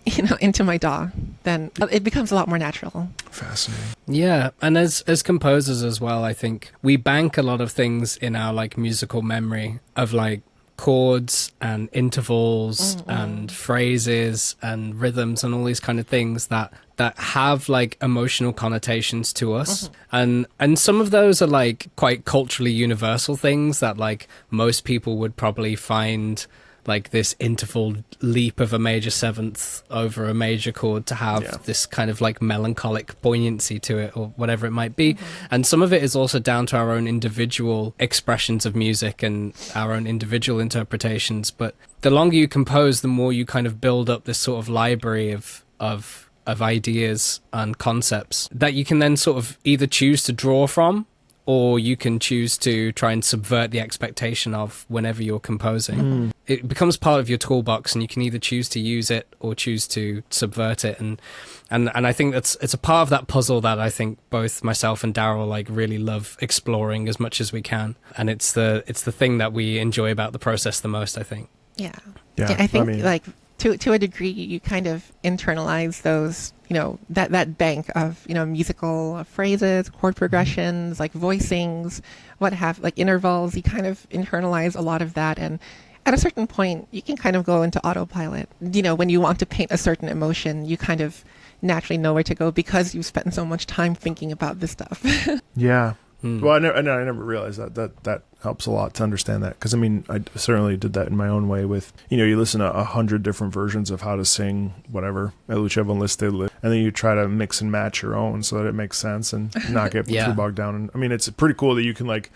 into my DAW, then it becomes a lot more natural. fascinating. Yeah, and as composers as well, I think we bank a lot of things in our like musical memory of like chords and intervals and phrases and rhythms and all these kind of things that have like emotional connotations to us, and some of those are like quite culturally universal things that like most people would probably find like this interval leap of a major seventh over a major chord to have this kind of like melancholic poignancy to it, or whatever it might be. And some of it is also down to our own individual expressions of music and our own individual interpretations. But the longer you compose, the more you kind of build up this sort of library of ideas and concepts that you can then sort of either choose to draw from, or you can choose to try and subvert the expectation of whenever you're composing. It becomes part of your toolbox, and you can either choose to use it or choose to subvert it. And I think it's a part of that puzzle that I think both myself and Daryl like really love exploring as much as we can. And it's the thing that we enjoy about the process the most, I think. Yeah. Yeah, I think I mean- like to a degree, you kind of internalize those, that bank of, musical phrases, chord progressions, like voicings, like intervals. You kind of internalize a lot of that. And at a certain point, you can kind of go into autopilot. When you want to paint a certain emotion, you kind of naturally know where to go because you've spent so much time thinking about this stuff. Yeah. Well, I never realized that helps a lot to understand that, because I mean, I certainly did that in my own way with, you listen to 100 different versions of how to sing whatever, whichever listed, and then you try to mix and match your own so that it makes sense and not get too bogged down. And I mean, it's pretty cool that you can like,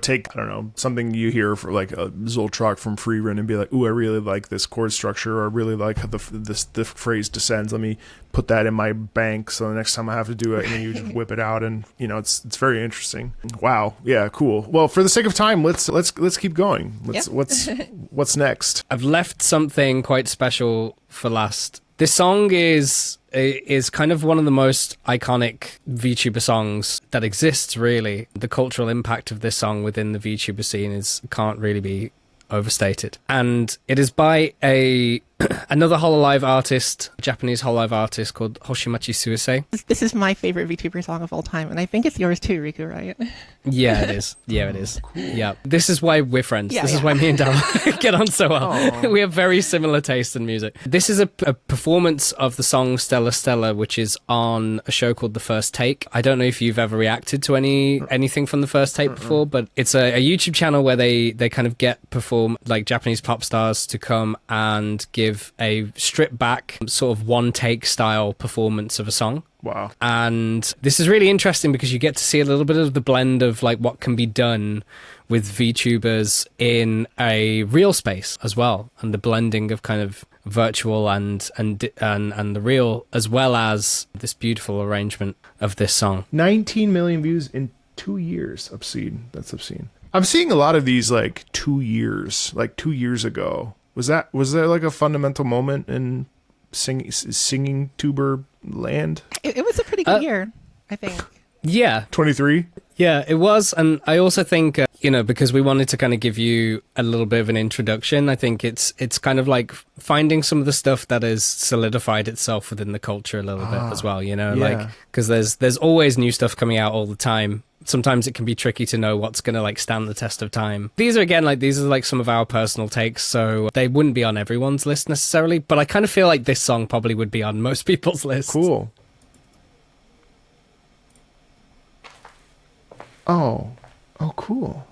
take, I don't know, something you hear for like a Zoltrak from Freerun and be like, ooh, I really like this chord structure, or I really like how the phrase descends. Let me put that in my bank so the next time I have to do it, and then you just whip it out, and it's very interesting. Wow. Yeah, cool. Well, for the sake of time, let's keep going. What's next? I've left something quite special for last. This song is kind of one of the most iconic VTuber songs that exists, really. The cultural impact of this song within the VTuber scene can't really be overstated. And it is by another Hololive artist, Japanese Hololive artist called Hoshimachi Suisei. This is my favorite VTuber song of all time, and I think it's yours too, Riku, right? Yeah, it is. Yeah, it is. Cool. Yeah. This is why we're friends. This is why me and Daryl get on so well. We have very similar taste in music. This is a performance of the song Stella Stella, which is on a show called The First Take. I don't know if you've ever reacted to anything from The First Take before, but it's a YouTube channel where they kind of perform like Japanese pop stars to come and give a stripped back sort of one take style performance of a song. Wow. And this is really interesting because you get to see a little bit of the blend of like what can be done with VTubers in a real space as well, and the blending of kind of virtual and the real, as well as this beautiful arrangement of this song. 19 million views in 2 years. Obscene. That's obscene. I'm seeing a lot of these like 2 years, like 2 years ago. Was there like a fundamental moment in singing tuber land? It was a pretty good year, I think. Yeah. 23? Yeah, it was. And I also think, because we wanted to kind of give you a little bit of an introduction, I think it's kind of like finding some of the stuff that has solidified itself within the culture a little bit as well, yeah. like, because there's always new stuff coming out all the time. Sometimes it can be tricky to know what's going to like stand the test of time. These are like some of our personal takes, so they wouldn't be on everyone's list necessarily, but I kind of feel like this song probably would be on most people's list. Cool. Oh, cool.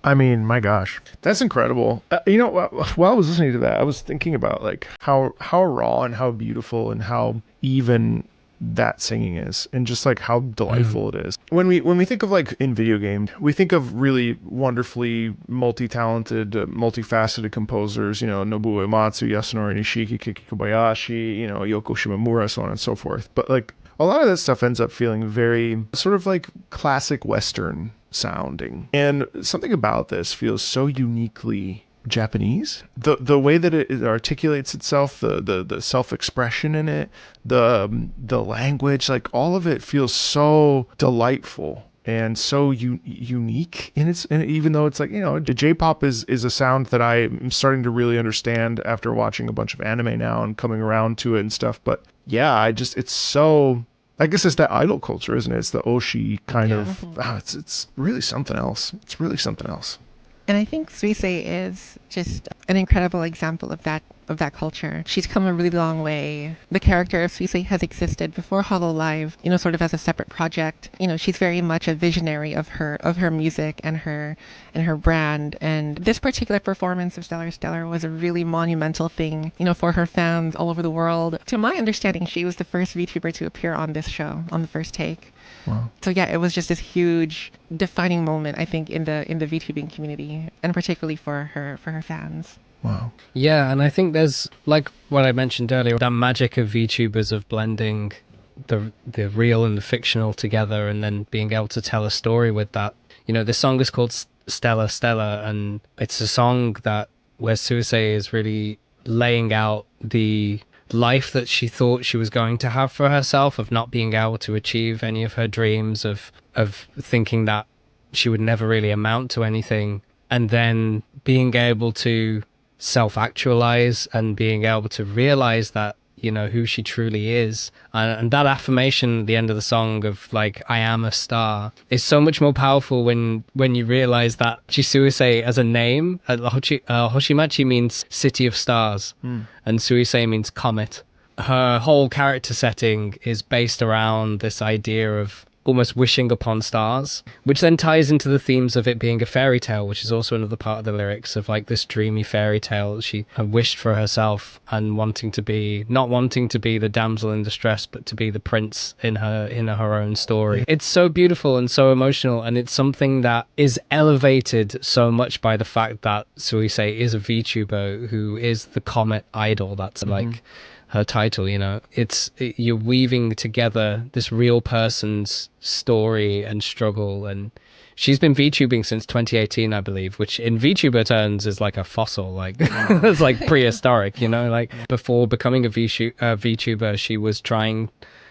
I mean, my gosh, that's incredible. While I was listening to that, I was thinking about like how raw and how beautiful and how even that singing is, and just like how delightful it is. When we think of like in video game, we think of really wonderfully multi-talented, multifaceted composers. Nobuo Uematsu, Yasunori Nishiki, Kiki Kobayashi, Yoko Shimomura, so on and so forth. But like a lot of that stuff ends up feeling very sort of like classic Western sounding, and something about this feels so uniquely Japanese. The way that it articulates itself, the self-expression in it, the language, like all of it feels so delightful and so unique in its. And even though it's like, the J-pop is a sound that I'm starting to really understand after watching a bunch of anime now and coming around to it and stuff. But yeah, it's so. I guess it's that idol culture, isn't it? It's the Oshi kind of. It's really something else. It's really something else. And I think Suisei is just an incredible example of that culture. She's come a really long way. The character of Suisei has existed before HoloLive, sort of as a separate project. She's very much a visionary of her music and her brand. And this particular performance of Stellar Stellar was a really monumental thing, for her fans all over the world. To my understanding, she was the first VTuber to appear on this show on the first take. Wow. So yeah, it was just this huge defining moment, I think, in the VTubing community, and particularly for her fans. Wow. Yeah, and I think there's, like what I mentioned earlier, that magic of VTubers of blending the real and the fictional together, and then being able to tell a story with that. This song is called Stella Stella, and it's a song where Suisei is really laying out the life that she thought she was going to have for herself, of not being able to achieve any of her dreams, of thinking that she would never really amount to anything, and then being able to self-actualize and being able to realize that who she truly is, and that affirmation at the end of the song of like, I am a star, is so much more powerful when you realize that Chisuisei as a name, Hoshimachi means city of stars, and Suisei means comet. Her whole character setting is based around this idea of almost wishing upon stars, which then ties into the themes of it being a fairy tale, which is also another part of the lyrics of like this dreamy fairy tale she had wished for herself, and not wanting to be the damsel in distress, but to be the prince in her own story. It's so beautiful and so emotional, and it's something that is elevated so much by the fact that Suisei is a VTuber who is the comet idol. That's like her title. You're weaving together this real person's story and struggle, and she's been VTubing since 2018, I believe, which in VTuber terms is like a fossil, like it's like prehistoric, like before becoming a VTuber,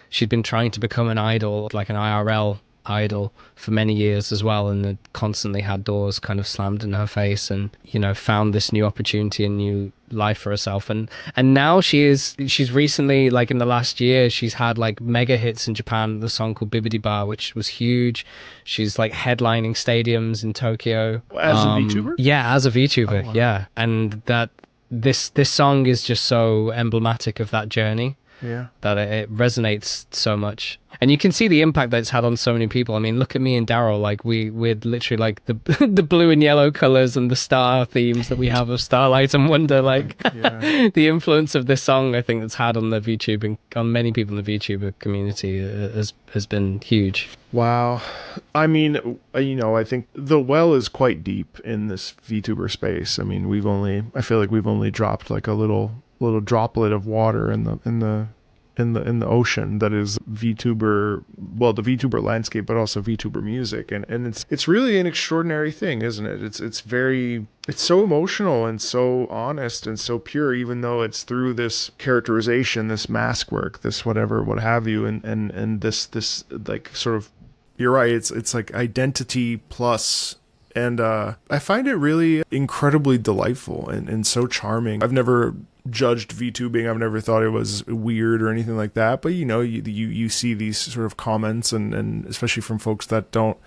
she'd been trying to become an idol, like an IRL idol, for many years as well, and had constantly had doors kind of slammed in her face, and found this new opportunity and new life for herself, and now she's recently, like in the last year, she's had like mega hits in Japan. The song called Bibbidi Bar, which was huge. She's like headlining stadiums in Tokyo As a VTuber? Yeah, as a VTuber. Oh, wow. Yeah, and that this song is just so emblematic of that journey. Yeah. That it resonates so much, and you can see the impact that it's had on so many people. I mean, look at me and Daryl, like we're literally like the the blue and yellow colors and the star themes that we have of Starlight and Wonder, like the influence of this song, I think, that's had on the VTubing, on many people in the VTuber community has been huge. Wow. I mean, I think the well is quite deep in this VTuber space. I mean, I feel like we've only dropped like a little droplet of water in the ocean that is VTuber, well, the VTuber landscape, but also VTuber music, and it's really an extraordinary thing, isn't it? It's so emotional and so honest and so pure, even though it's through this characterization, this mask work, this whatever, what have you, and this like sort of, you're right, it's like identity plus. And I find it really incredibly delightful and so charming. I've never judged VTubing. I've never thought it was weird or anything like that. But you see these sort of comments, and especially from folks that don't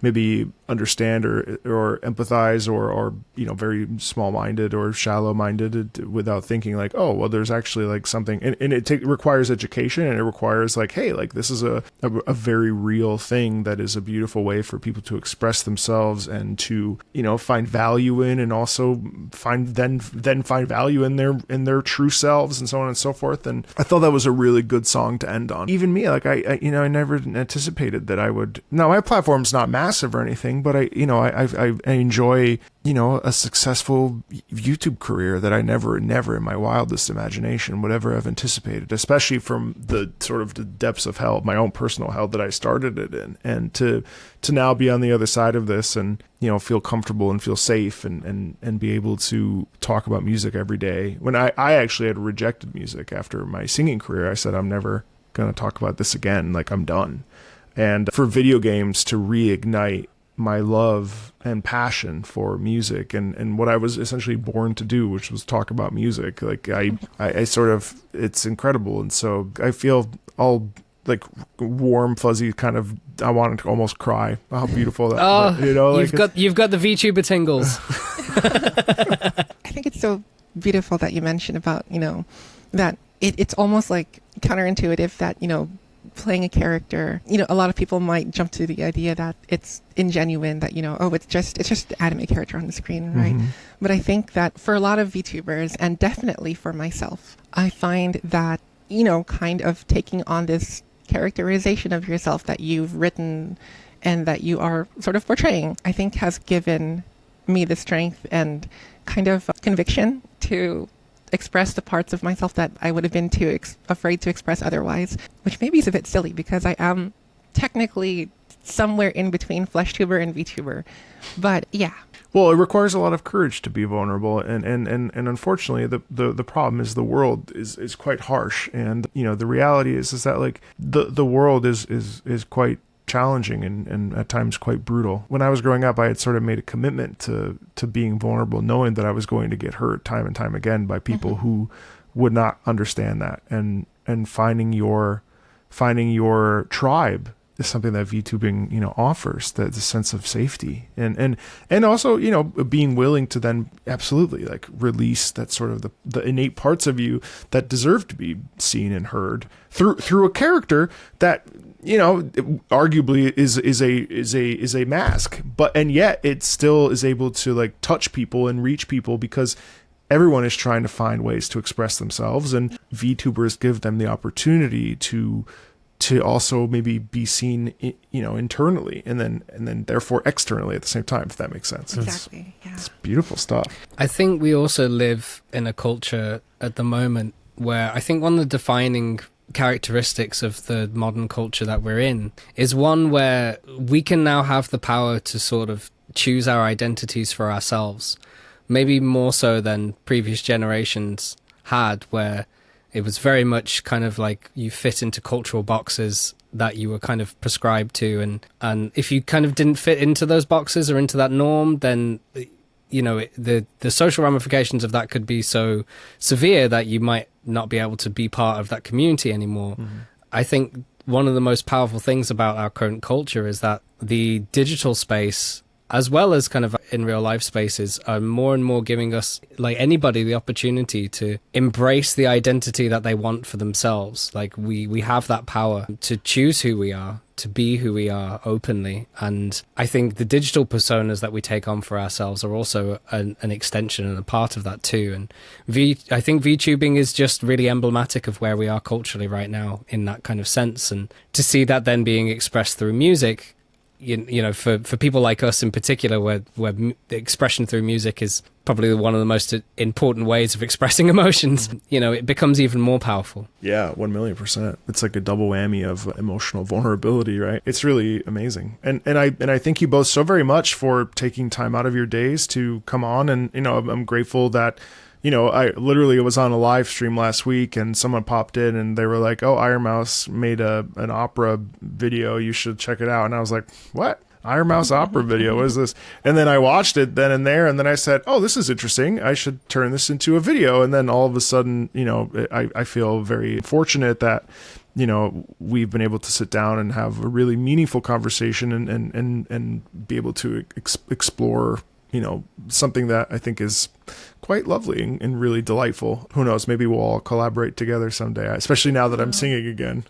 maybe understand or empathize or very small-minded or shallow-minded without thinking like, oh, well, there's actually like something, and it requires education, and it requires like, hey, like this is a very real thing that is a beautiful way for people to express themselves and to find value in, and also find value in their true selves, and so on and so forth. And I thought that was a really good song to end on. Even me, like I never anticipated that I would. Now my platform's not massive or anything, but I enjoy a successful YouTube career that I never in my wildest imagination would ever have anticipated, especially from the sort of the depths of hell, my own personal hell that I started it in, and to now be on the other side of this and feel comfortable and feel safe and be able to talk about music every day. When I actually had rejected music after my singing career, I said, I'm never going to talk about this again, like I'm done. And for video games to reignite my love and passion for music and what I was essentially born to do, which was talk about music, like I sort of, it's incredible. And so I feel all like warm, fuzzy kind of, I wanted to almost cry. How beautiful that, you've got the VTuber tingles. I think it's so beautiful that you mentioned about, that it's almost like counterintuitive that, playing a character, a lot of people might jump to the idea that it's ingenuine, that, it's just an anime character on the screen, right? Mm-hmm. But I think that for a lot of VTubers, and definitely for myself, I find that, kind of taking on this characterization of yourself that you've written and that you are sort of portraying, I think has given me the strength and kind of conviction to express the parts of myself that I would have been too afraid to express otherwise, which maybe is a bit silly because I am technically somewhere in between FleshTuber and VTuber. But yeah. Well, it requires a lot of courage to be vulnerable, and unfortunately, the problem is the world is quite harsh, and the reality is that like the world is quite challenging and at times quite brutal. When I was growing up, I had sort of made a commitment to being vulnerable, knowing that I was going to get hurt time and time again by people mm-hmm. who would not understand that, and finding your tribe is something that VTubing, offers, the sense of safety and also, being willing to then absolutely like release that sort of the innate parts of you that deserve to be seen and heard through a character that, arguably is a mask, and yet it still is able to like touch people and reach people because everyone is trying to find ways to express themselves, and VTubers give them the opportunity to also maybe be seen, internally and then therefore externally at the same time, if that makes sense. Exactly. It's beautiful stuff. I think we also live in a culture at the moment where I think one of the defining characteristics of the modern culture that we're in is one where we can now have the power to sort of choose our identities for ourselves, maybe more so than previous generations had, where it was very much kind of like you fit into cultural boxes that you were kind of prescribed to, and if you kind of didn't fit into those boxes or into that norm, then the social ramifications of that could be so severe that you might not be able to be part of that community anymore. Mm-hmm. I think one of the most powerful things about our current culture is that the digital space, as well as kind of in real life spaces, are more and more giving us, like anybody, the opportunity to embrace the identity that they want for themselves. Like we have that power to choose who we are, to be who we are openly. And I think the digital personas that we take on for ourselves are also an extension and a part of that too. And I think VTubing is just really emblematic of where we are culturally right now in that kind of sense. And to see that then being expressed through music, for people like us in particular, where the expression through music is probably one of the most important ways of expressing emotions, it becomes even more powerful. Yeah, 1,000,000%. It's like a double whammy of emotional vulnerability, right? It's really amazing. And I thank you both so very much for taking time out of your days to come on. And, I'm grateful that, I literally was on a live stream last week and someone popped in and they were like, oh, Iron Mouse made an opera video. You should check it out. And I was like, what? Iron Mouse opera video? What is this? And then I watched it then and there. And then I said, oh, this is interesting. I should turn this into a video. And then all of a sudden, I feel very fortunate that, you know, we've been able to sit down and have a really meaningful conversation and be able to explore, you know, something that I think is quite lovely and really delightful. Who knows? Maybe we'll all collaborate together someday, especially now that I'm singing again.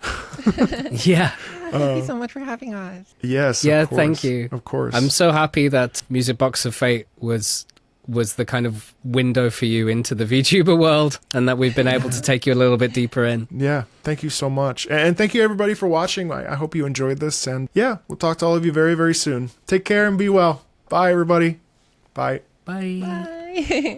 Yeah. Thank you so much for having us. Yes. Yeah, of course, thank you. Of course. I'm so happy that Music Box of Fate was the kind of window for you into the VTuber world, and that we've been able to take you a little bit deeper in. Yeah, thank you so much. And thank you everybody for watching. I hope you enjoyed this, and yeah, we'll talk to all of you very, very soon. Take care and be well. Bye, everybody. Bye. Bye. Bye.